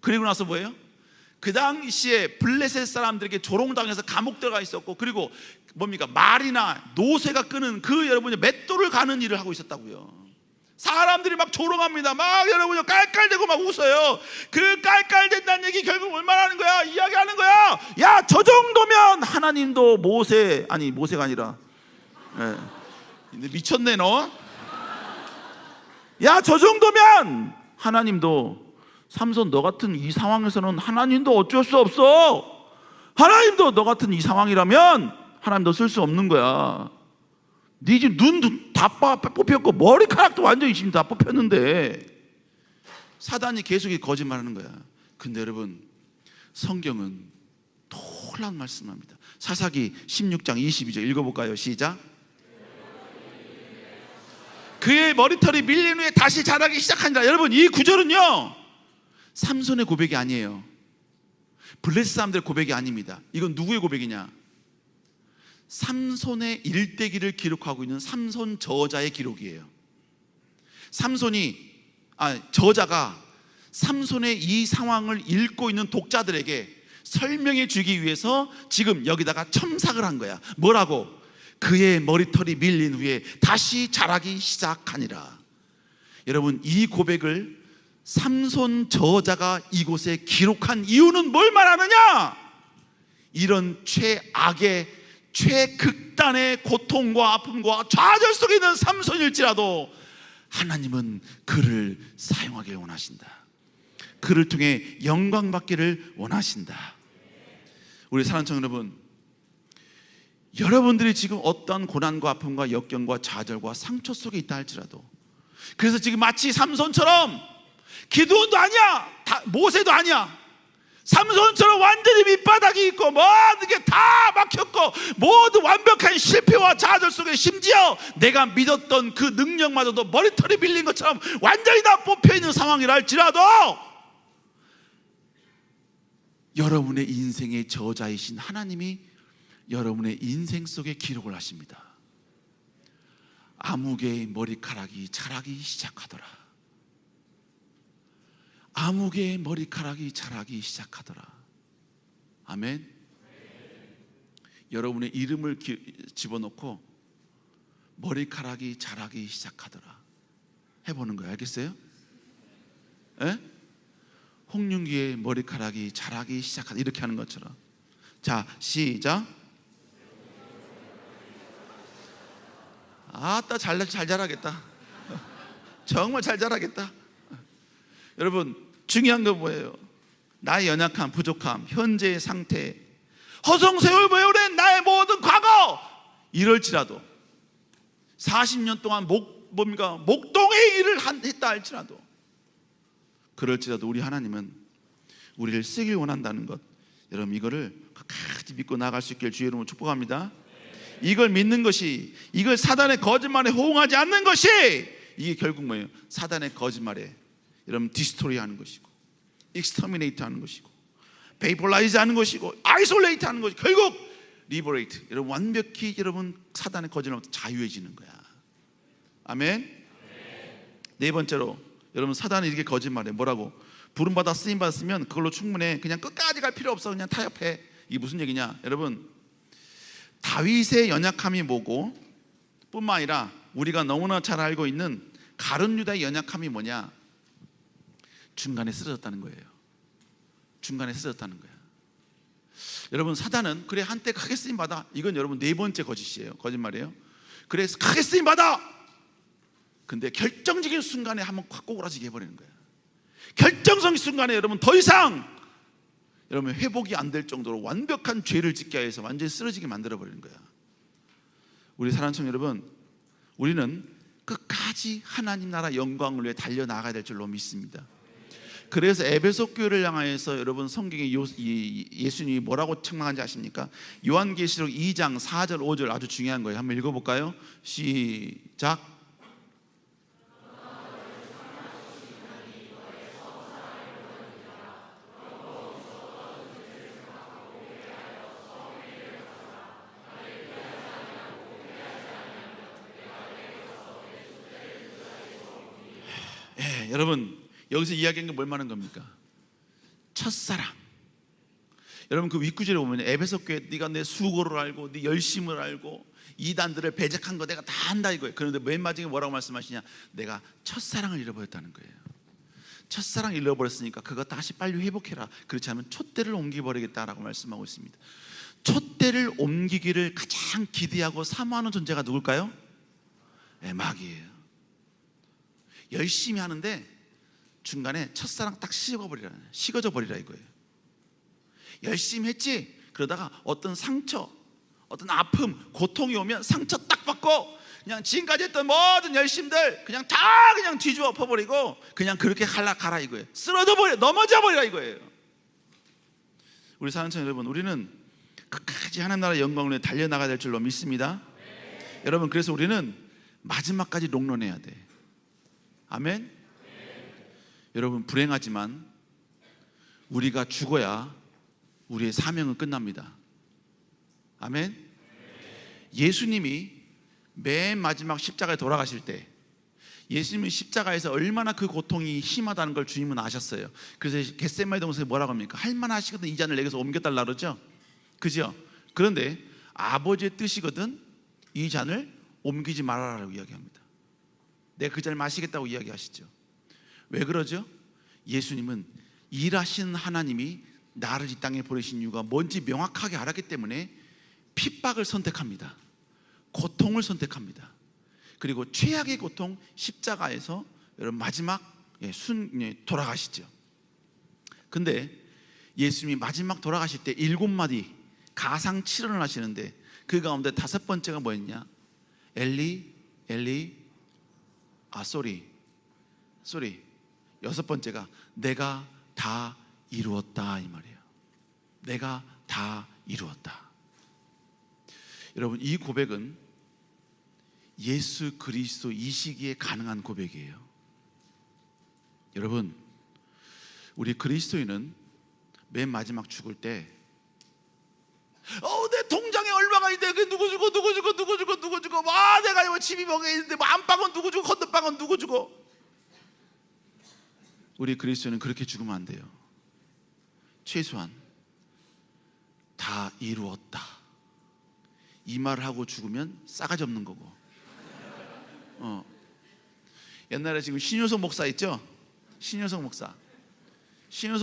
그리고 나서 뭐예요? 그 당시에 블레셋 사람들에게 조롱당해서 감옥 들어가 있었고, 그리고 말이나 노새가 끄는 그 여러분의 맷돌을 가는 일을 하고 있었다고요. 사람들이 막 조롱합니다. 막 여러분이 깔깔대고 막 웃어요. 그 깔깔댄다는 얘기 결국 얼마나 하는 거야? 이야기하는 거야. 야, 저 정도면 하나님도 모세가 아니라, 미쳤네 너. 야, 저 정도면 하나님도, 삼손 너 같은 이 상황에서는 하나님도 어쩔 수 없어. 하나님도 너 같은 이 상황이라면 하나님도 쓸 수 없는 거야. 네 지금 눈도 다 뽑혔고 머리카락도 완전히 지금 다 뽑혔는데 사단이 계속 거짓말하는 거야. 근데 여러분, 성경은 놀라운 말씀합니다. 사사기 16장 22절 읽어볼까요? 시작. 그의 머리털이 밀린 후에 다시 자라기 시작한다. 여러분, 이 구절은요, 삼손의 고백이 아니에요. 블레셋 사람들의 고백이 아닙니다. 이건 누구의 고백이냐? 삼손의 일대기를 기록하고 있는 삼손 저자의 기록이에요. 저자가 삼손의 이 상황을 읽고 있는 독자들에게 설명해 주기 위해서 지금 여기다가 첨삭을 한 거야. 뭐라고? 그의 머리털이 밀린 후에 다시 자라기 시작하니라. 여러분, 이 고백을 삼손 저자가 이곳에 기록한 이유는 뭘 말하느냐? 이런 최극단의 고통과 아픔과 좌절 속에 있는 삼손일지라도 하나님은 그를 사용하길 원하신다. 그를 통해 영광 받기를 원하신다. 우리 사랑하는 청년 여러분, 여러분들이 지금 어떤 고난과 아픔과 역경과 좌절과 상처 속에 있다 할지라도, 그래서 지금 마치 삼손처럼 기드온도 아니야, 모세도 아니야, 삼손처럼 완전히 밑바닥이 있고 모든 게 다 막혔고 모든 완벽한 실패와 좌절 속에 심지어 내가 믿었던 그 능력마저도 머리털이 밀린 것처럼 완전히 다 뽑혀있는 상황이라 할지라도 여러분의 인생의 저자이신 하나님이 여러분의 인생 속에 기록을 하십니다. 아무개의 머리카락이 자라기 시작하더라. 아무개의 머리카락이 자라기 시작하더라. 아멘. 여러분의 이름을 집어넣고 머리카락이 자라기 시작하더라 해보는 거예요. 알겠어요? 에? 홍윤기의 머리카락이 자라기 시작하더라, 이렇게 하는 것처럼. 자, 시작. 아따, 잘 자라겠다. 정말 잘 자라겠다. 여러분, 중요한 건 뭐예요? 나의 연약함, 부족함, 현재의 상태, 허송세월보혈된 나의 모든 과거, 이럴지라도 40년 동안 목동의 일을 했다 할지라도, 그럴지라도 우리 하나님은 우리를 쓰길 원한다는 것, 여러분 이거를 끝까지 믿고 나아갈 수 있길 주의 이름으로 축복합니다. 이걸 믿는 것이, 이걸 사단의 거짓말에 호응하지 않는 것이, 이게 결국 뭐예요? 사단의 거짓말에 여러분 디스토리 하는 것이고, 익스터미네이트 하는 것이고, 베이폴라이즈 하는 것이고, 아이솔레이트 하는 것이고, 결국 리버레이트. 여러분 완벽히 여러분 사단의 거짓으로부터 자유해지는 거야. 아멘. 네 번째로, 여러분 사단이 이렇게 거짓말해. 뭐라고? 부름받아 쓰임 받았으면 그걸로 충분해. 그냥 끝까지 갈 필요 없어. 그냥 타협해. 이게 무슨 얘기냐? 여러분, 다윗의 연약함이 뭐고, 뿐만 아니라 우리가 너무나 잘 알고 있는 가룟 유다의 연약함이 뭐냐? 중간에 쓰러졌다는 거예요. 중간에 쓰러졌다는 거야. 여러분 사단은 그래 한때 크게 쓰임 받아. 이건 여러분 네 번째 거짓이에요. 거짓말이에요. 그래 크게 쓰임 받아. 근데 결정적인 순간에 한번 확 꼬꾸라지게 해버리는 거야. 결정적인 순간에 여러분 더 이상 여러분 회복이 안 될 정도로 완벽한 죄를 짓게 해서 완전히 쓰러지게 만들어 버리는 거야. 우리 사랑하는 청년 여러분, 우리는 끝까지 하나님 나라 영광을 위해 달려나가야 될 줄로 믿습니다. 그래서 에베소 교회를 향하여서 여러분 성경에 예수님이 뭐라고 책망한지 아십니까? 요한계시록 2장 4절 5절 아주 중요한 거예요. 한번 읽어볼까요? 시작. 여러분 여기서 이야기한 게 뭘 말하는 겁니까? 첫사랑. 여러분 그 윗구절에 보면 에베소 교회 네가 내 수고를 알고 네 열심을 알고 이단들을 배제한 거 내가 다 안다 이거예요. 그런데 맨 마지막에 뭐라고 말씀하시냐? 내가 첫사랑을 잃어버렸다는 거예요. 첫사랑 잃어버렸으니까 그거 다시 빨리 회복해라. 그렇지 않으면 촛대를 옮겨버리겠다라고 말씀하고 있습니다. 촛대를 옮기기를 가장 기대하고 사모하는 존재가 누굴까요? 마귀예요. 열심히 하는데 중간에 첫사랑 딱 식어져 버리라 이거예요. 열심히 했지. 그러다가 어떤 상처, 어떤 아픔, 고통이 오면 상처 딱 받고 그냥 지금까지 했던 모든 열심들 그냥 다 그냥 뒤집어 엎어버리고 그냥 그렇게 가라 이거예요. 쓰러져 버려, 넘어져 버리라 이거예요. 우리 사랑하는 청년 여러분, 우리는 끝까지 하나님 나라 영광을 위해 달려나가야 될 줄로 믿습니다. 여러분 그래서 우리는 마지막까지 롱런해야 돼. 아멘. 여러분 불행하지만 우리가 죽어야 우리의 사명은 끝납니다. 아멘. 예수님이 맨 마지막 십자가에 돌아가실 때 예수님은 십자가에서 얼마나 그 고통이 심하다는 걸 주님은 아셨어요. 그래서 겟세마네 동산에 뭐라고 합니까? 할만 하시거든 이 잔을 내게서 옮겨달라 그러죠. 그죠? 그런데 아버지의 뜻이거든 이 잔을 옮기지 말아라라고 이야기합니다. 내가 그 잔을 마시겠다고 이야기하시죠. 왜 그러죠? 예수님은 일하시는 하나님이 나를 이 땅에 보내신 이유가 뭔지 명확하게 알았기 때문에 핍박을 선택합니다. 고통을 선택합니다. 그리고 최악의 고통 십자가에서 여러분 마지막 돌아가시죠. 근데 예수님이 마지막 돌아가실 때 7마디 가상 7언을 하시는데 그 가운데 5번째가 뭐였냐? 엘리 쏘리 6번째가 내가 다 이루었다 이 말이에요. 내가 다 이루었다. 여러분 이 고백은 예수 그리스도 이 시기에 가능한 고백이에요. 여러분 우리 그리스도인은 맨 마지막 죽을 때 내 통장에 얼마가 있는데 그 누구 주고 와 내가 이거 집이 먹여 있는데 뭐 안방은 누구 주고 건너방은 누구 주고. 우리 그리스도인은 그렇게 죽으면 안 돼요. 최소한 다 이루었다 이 말을 하고 죽으면 싸가지 없는 거고. 옛날에 지금 신효석 목사 있죠? 신효석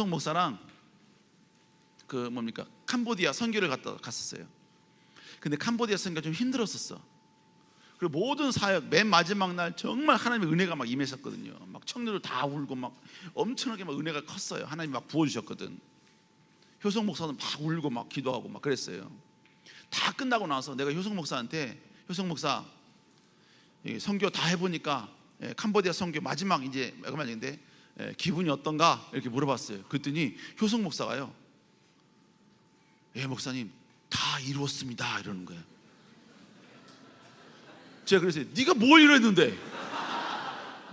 목사랑 그 뭡니까 캄보디아 선교를 갔었어요. 근데 캄보디아 선교가 좀 힘들었었어. 그리고 모든 사역 맨 마지막 날 정말 하나님의 은혜가 막 임했었거든요. 막 청년들 다 울고 막 엄청나게 막 은혜가 컸어요. 하나님 막 부어주셨거든. 효성 목사는 막 울고 막 기도하고 막 그랬어요. 다 끝나고 나서 내가 효성 목사한테 효성 목사 선교 다 해보니까 캄보디아 선교 마지막 이제 얼마인데 기분이 어떤가 이렇게 물어봤어요. 그랬더니 효성 목사가요, 목사님 다 이루었습니다 이러는 거예요. 제가 그래서 네가 뭘 이랬는데?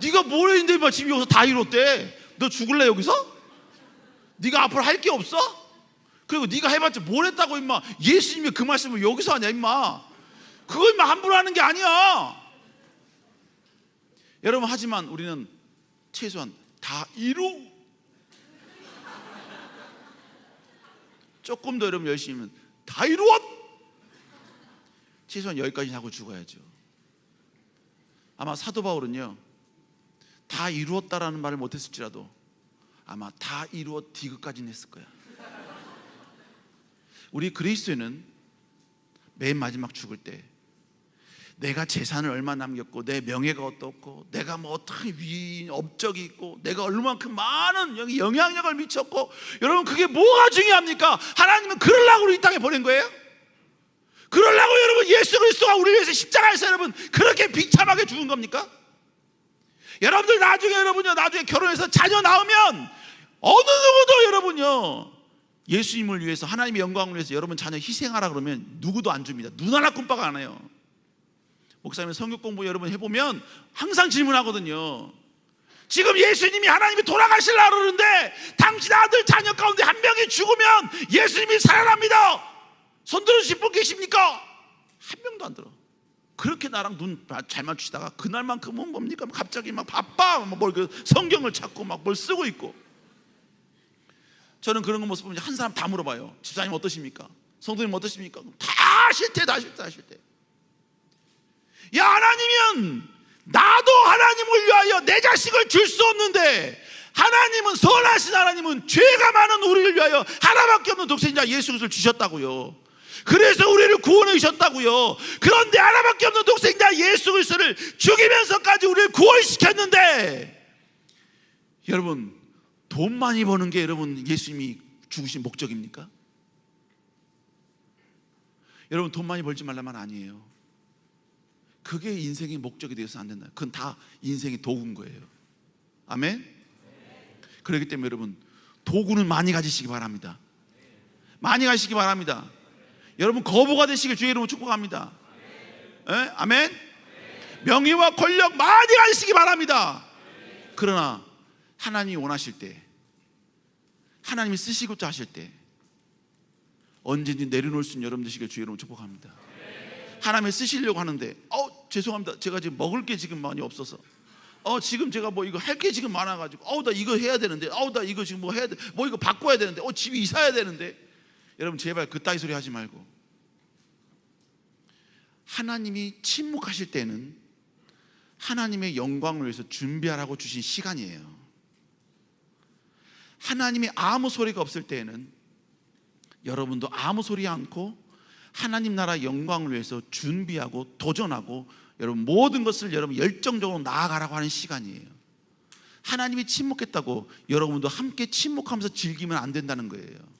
네가 뭘 했는데 막 지금 여기서 다 이뤘대? 너 죽을래 여기서? 네가 앞으로 할 게 없어? 그리고 네가 해봤자 뭘 했다고 임마. 예수님이 그 말씀을 여기서 하냐 임마. 그거 임마 함부로 하는 게 아니야. 여러분, 하지만 우리는 최소한 다 조금 더 여러분 열심히 하면 다 이루었. 최소한 여기까지 하고 죽어야죠. 아마 사도 바울은요, 다 이루었다라는 말을 못했을지라도 아마 다 이루었 디귿까지는 했을 거야. 우리 그리스도인은 맨 마지막 죽을 때 내가 재산을 얼마 남겼고, 내 명예가 어떻고, 내가 뭐 어떻게 위인 업적이 있고, 내가 얼마만큼 많은 영향력을 미쳤고, 여러분 그게 뭐가 중요합니까? 하나님은 그러려고 우리 이 땅에 보낸 거예요? 그러려고 여러분 예수 그리스도가 우리를 위해서 십자가에서 여러분 그렇게 비참하게 죽은 겁니까? 여러분들 나중에 결혼해서 자녀 낳으면 어느 누구도 여러분요, 예수님을 위해서, 하나님의 영광을 위해서 여러분 자녀 희생하라 그러면 누구도 안 줍니다. 눈 하나 끔박 안 해요. 목사님 성경 공부 여러분 해보면 항상 질문하거든요. 지금 예수님이, 하나님이 돌아가시려고 그러는데 당신 아들 자녀 가운데 한 명이 죽으면 예수님이 살아납니다. 손 들어주실 분 계십니까? 한 명도 안 들어. 그렇게 나랑 눈 잘 맞추시다가 그날만큼은 뭡니까? 갑자기 막 바빠, 뭘 성경을 찾고 막 뭘 쓰고 있고. 저는 그런 거 모습 보면 한 사람 다 물어봐요. 집사님 어떠십니까? 성도님 어떠십니까? 다 싫대. 야, 하나님은 나도 하나님을 위하여 내 자식을 줄 수 없는데, 하나님은, 선하신 하나님은 죄가 많은 우리를 위하여 하나밖에 없는 독생자 예수 그리스도를 주셨다고요. 그래서 우리를 구원해 주셨다고요. 그런데 하나밖에 없는 독생자 예수 그리스도를 죽이면서까지 우리를 구원시켰는데, 여러분 돈 많이 버는 게 여러분 예수님이 죽으신 목적입니까? 여러분 돈 많이 벌지 말란 말 아니에요. 그게 인생의 목적이 되어서 안 된다. 그건 다 인생의 도구인 거예요. 아멘? 그렇기 때문에 여러분 도구는 많이 가지시기 바랍니다. 많이 가지시기 바랍니다. 여러분 거부가 되시길 주의 이름으로 축복합니다. 에? 아멘? 명예와 권력 많이 가지시기 바랍니다. 그러나 하나님이 원하실 때, 하나님이 쓰시고자 하실 때 언제든지 내려놓을 수 있는 여러분 되시길 주의 이름으로 축복합니다. 하나님이 쓰시려고 하는데 죄송합니다. 제가 지금 먹을 게 지금 많이 없어서, 지금 제가 뭐 이거 할 게 지금 많아가지고, 나 이거 해야 되는데, 나 이거 지금 뭐 해야 돼, 뭐 이거 바꿔야 되는데, 집이 이사해야 되는데. 여러분 제발 그따위 소리 하지 말고, 하나님이 침묵하실 때는 하나님의 영광을 위해서 준비하라고 주신 시간이에요. 하나님이 아무 소리가 없을 때에는 여러분도 아무 소리 않고 하나님 나라 영광을 위해서 준비하고 도전하고 여러분 모든 것을 여러분 열정적으로 나아가라고 하는 시간이에요. 하나님이 침묵했다고 여러분도 함께 침묵하면서 즐기면 안 된다는 거예요.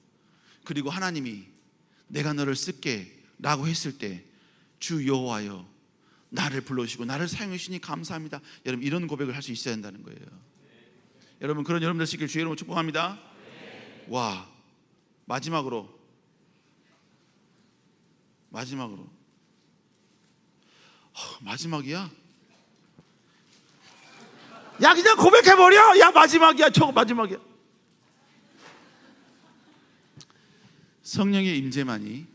그리고 하나님이 내가 너를 쓸게 라고 했을 때, 주 여호와여 나를 불러주시고 나를 사용해 주시니 감사합니다, 여러분 이런 고백을 할 수 있어야 된다는 거예요. 여러분 그런 여러분 되시길 주의 이름으로 축복합니다. 와, 마지막으로 마지막이야? 야 그냥 고백해버려. 야 마지막이야. 저거 마지막이야. 성령의 임재만이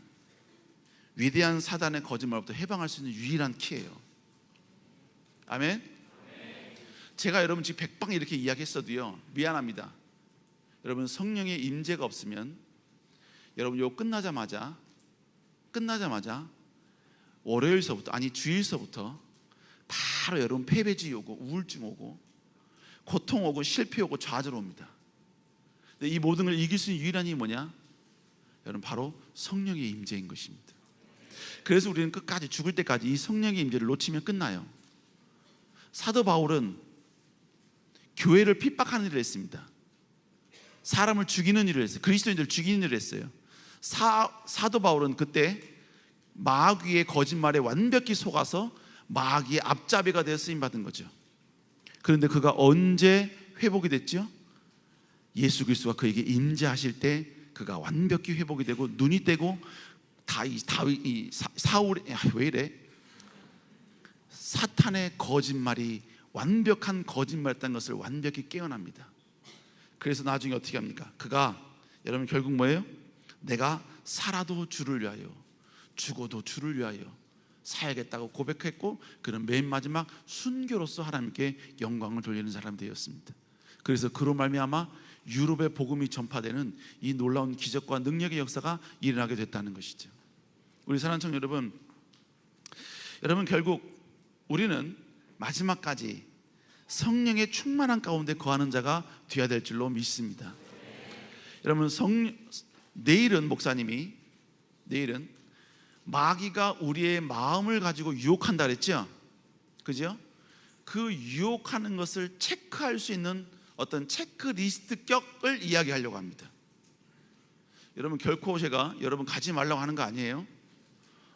위대한 사단의 거짓말부터 해방할 수 있는 유일한 키예요. 아멘? 제가 여러분 지금 백방 이렇게 이야기했어도요 미안합니다. 여러분 성령의 임재가 없으면 여러분 요 끝나자마자 월요일서부터, 아니 주일서부터 바로 여러분 패배지 오고 우울증 오고 고통 오고 실패 오고 좌절 옵니다. 근데 이 모든 걸 이길 수 있는 유일한 힘이 뭐냐? 여러분 바로 성령의 임재인 것입니다. 그래서 우리는 끝까지, 죽을 때까지 이 성령의 임재를 놓치면 끝나요. 사도 바울은 교회를 핍박하는 일을 했습니다. 사람을 죽이는 일을 했어요. 그리스도인들을 죽이는 일을 했어요. 사도 바울은 그때 마귀의 거짓말에 완벽히 속아서 마귀의 앞잡이가 되어 쓰임받은 거죠. 그런데 그가 언제 회복이 됐죠? 예수 그리스도가 그에게 임재하실 때 그가 완벽히 회복이 되고 눈이 떼고 사탄의 거짓말이 완벽한 거짓말이었다는 것을 완벽히 깨어납니다. 그래서 나중에 어떻게 합니까? 그가 여러분 결국 뭐예요? 내가 살아도 주를 위하여 죽어도 주를 위하여 살겠다고 고백했고, 그는 맨 마지막 순교로서 하나님께 영광을 돌리는 사람이 되었습니다. 그래서 그로 말미암아 유럽의 복음이 전파되는 이 놀라운 기적과 능력의 역사가 일어나게 됐다는 것이죠. 우리 사랑하는 청년 여러분 결국 우리는 마지막까지 성령의 충만한 가운데 거하는 자가 되어야 될 줄로 믿습니다. 여러분 내일은 목사님이 마귀가 우리의 마음을 가지고 유혹한다 그랬죠? 그죠? 그 유혹하는 것을 체크할 수 있는 어떤 체크리스트격을 이야기하려고 합니다. 여러분 결코 제가 여러분 가지 말라고 하는 거 아니에요.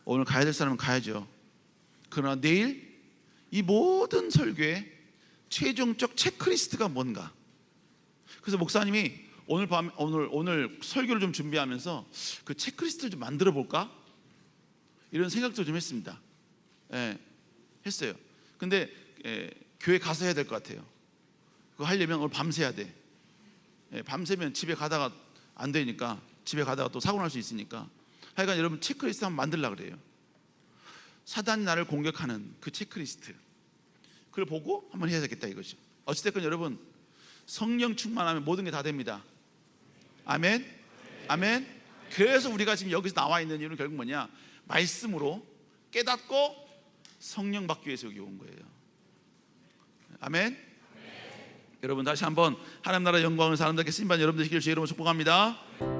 오늘 가야 될 사람은 가야죠. 그러나 내일 이 모든 설교의 최종적 체크리스트가 뭔가. 그래서 목사님이 오늘 설교를 좀 준비하면서 그 체크리스트를 좀 만들어 볼까? 이런 생각도 좀 했습니다. 했어요. 근데 교회 가서 해야 될 것 같아요. 그거 하려면 오늘 밤새야 돼. 밤새면 집에 가다가 안 되니까, 집에 가다가 또 사고 날 수 있으니까. 하여간 여러분 체크리스트 한번 만들려고 그래요. 사단이 나를 공격하는 그 체크리스트, 그걸 보고 한번 해야 되겠다 이거죠. 어찌됐건 여러분 성령 충만하면 모든 게 다 됩니다. 아멘. 아멘. 그래서 우리가 지금 여기서 나와 있는 이유는 결국 뭐냐? 말씀으로 깨닫고 성령 받기 위해서 여기 온 거예요. 아멘. 여러분 다시 한번 하나님 나라 영광을 사람들께 쓰임받는 여러분 되시길 주의 이름으로 축복합니다.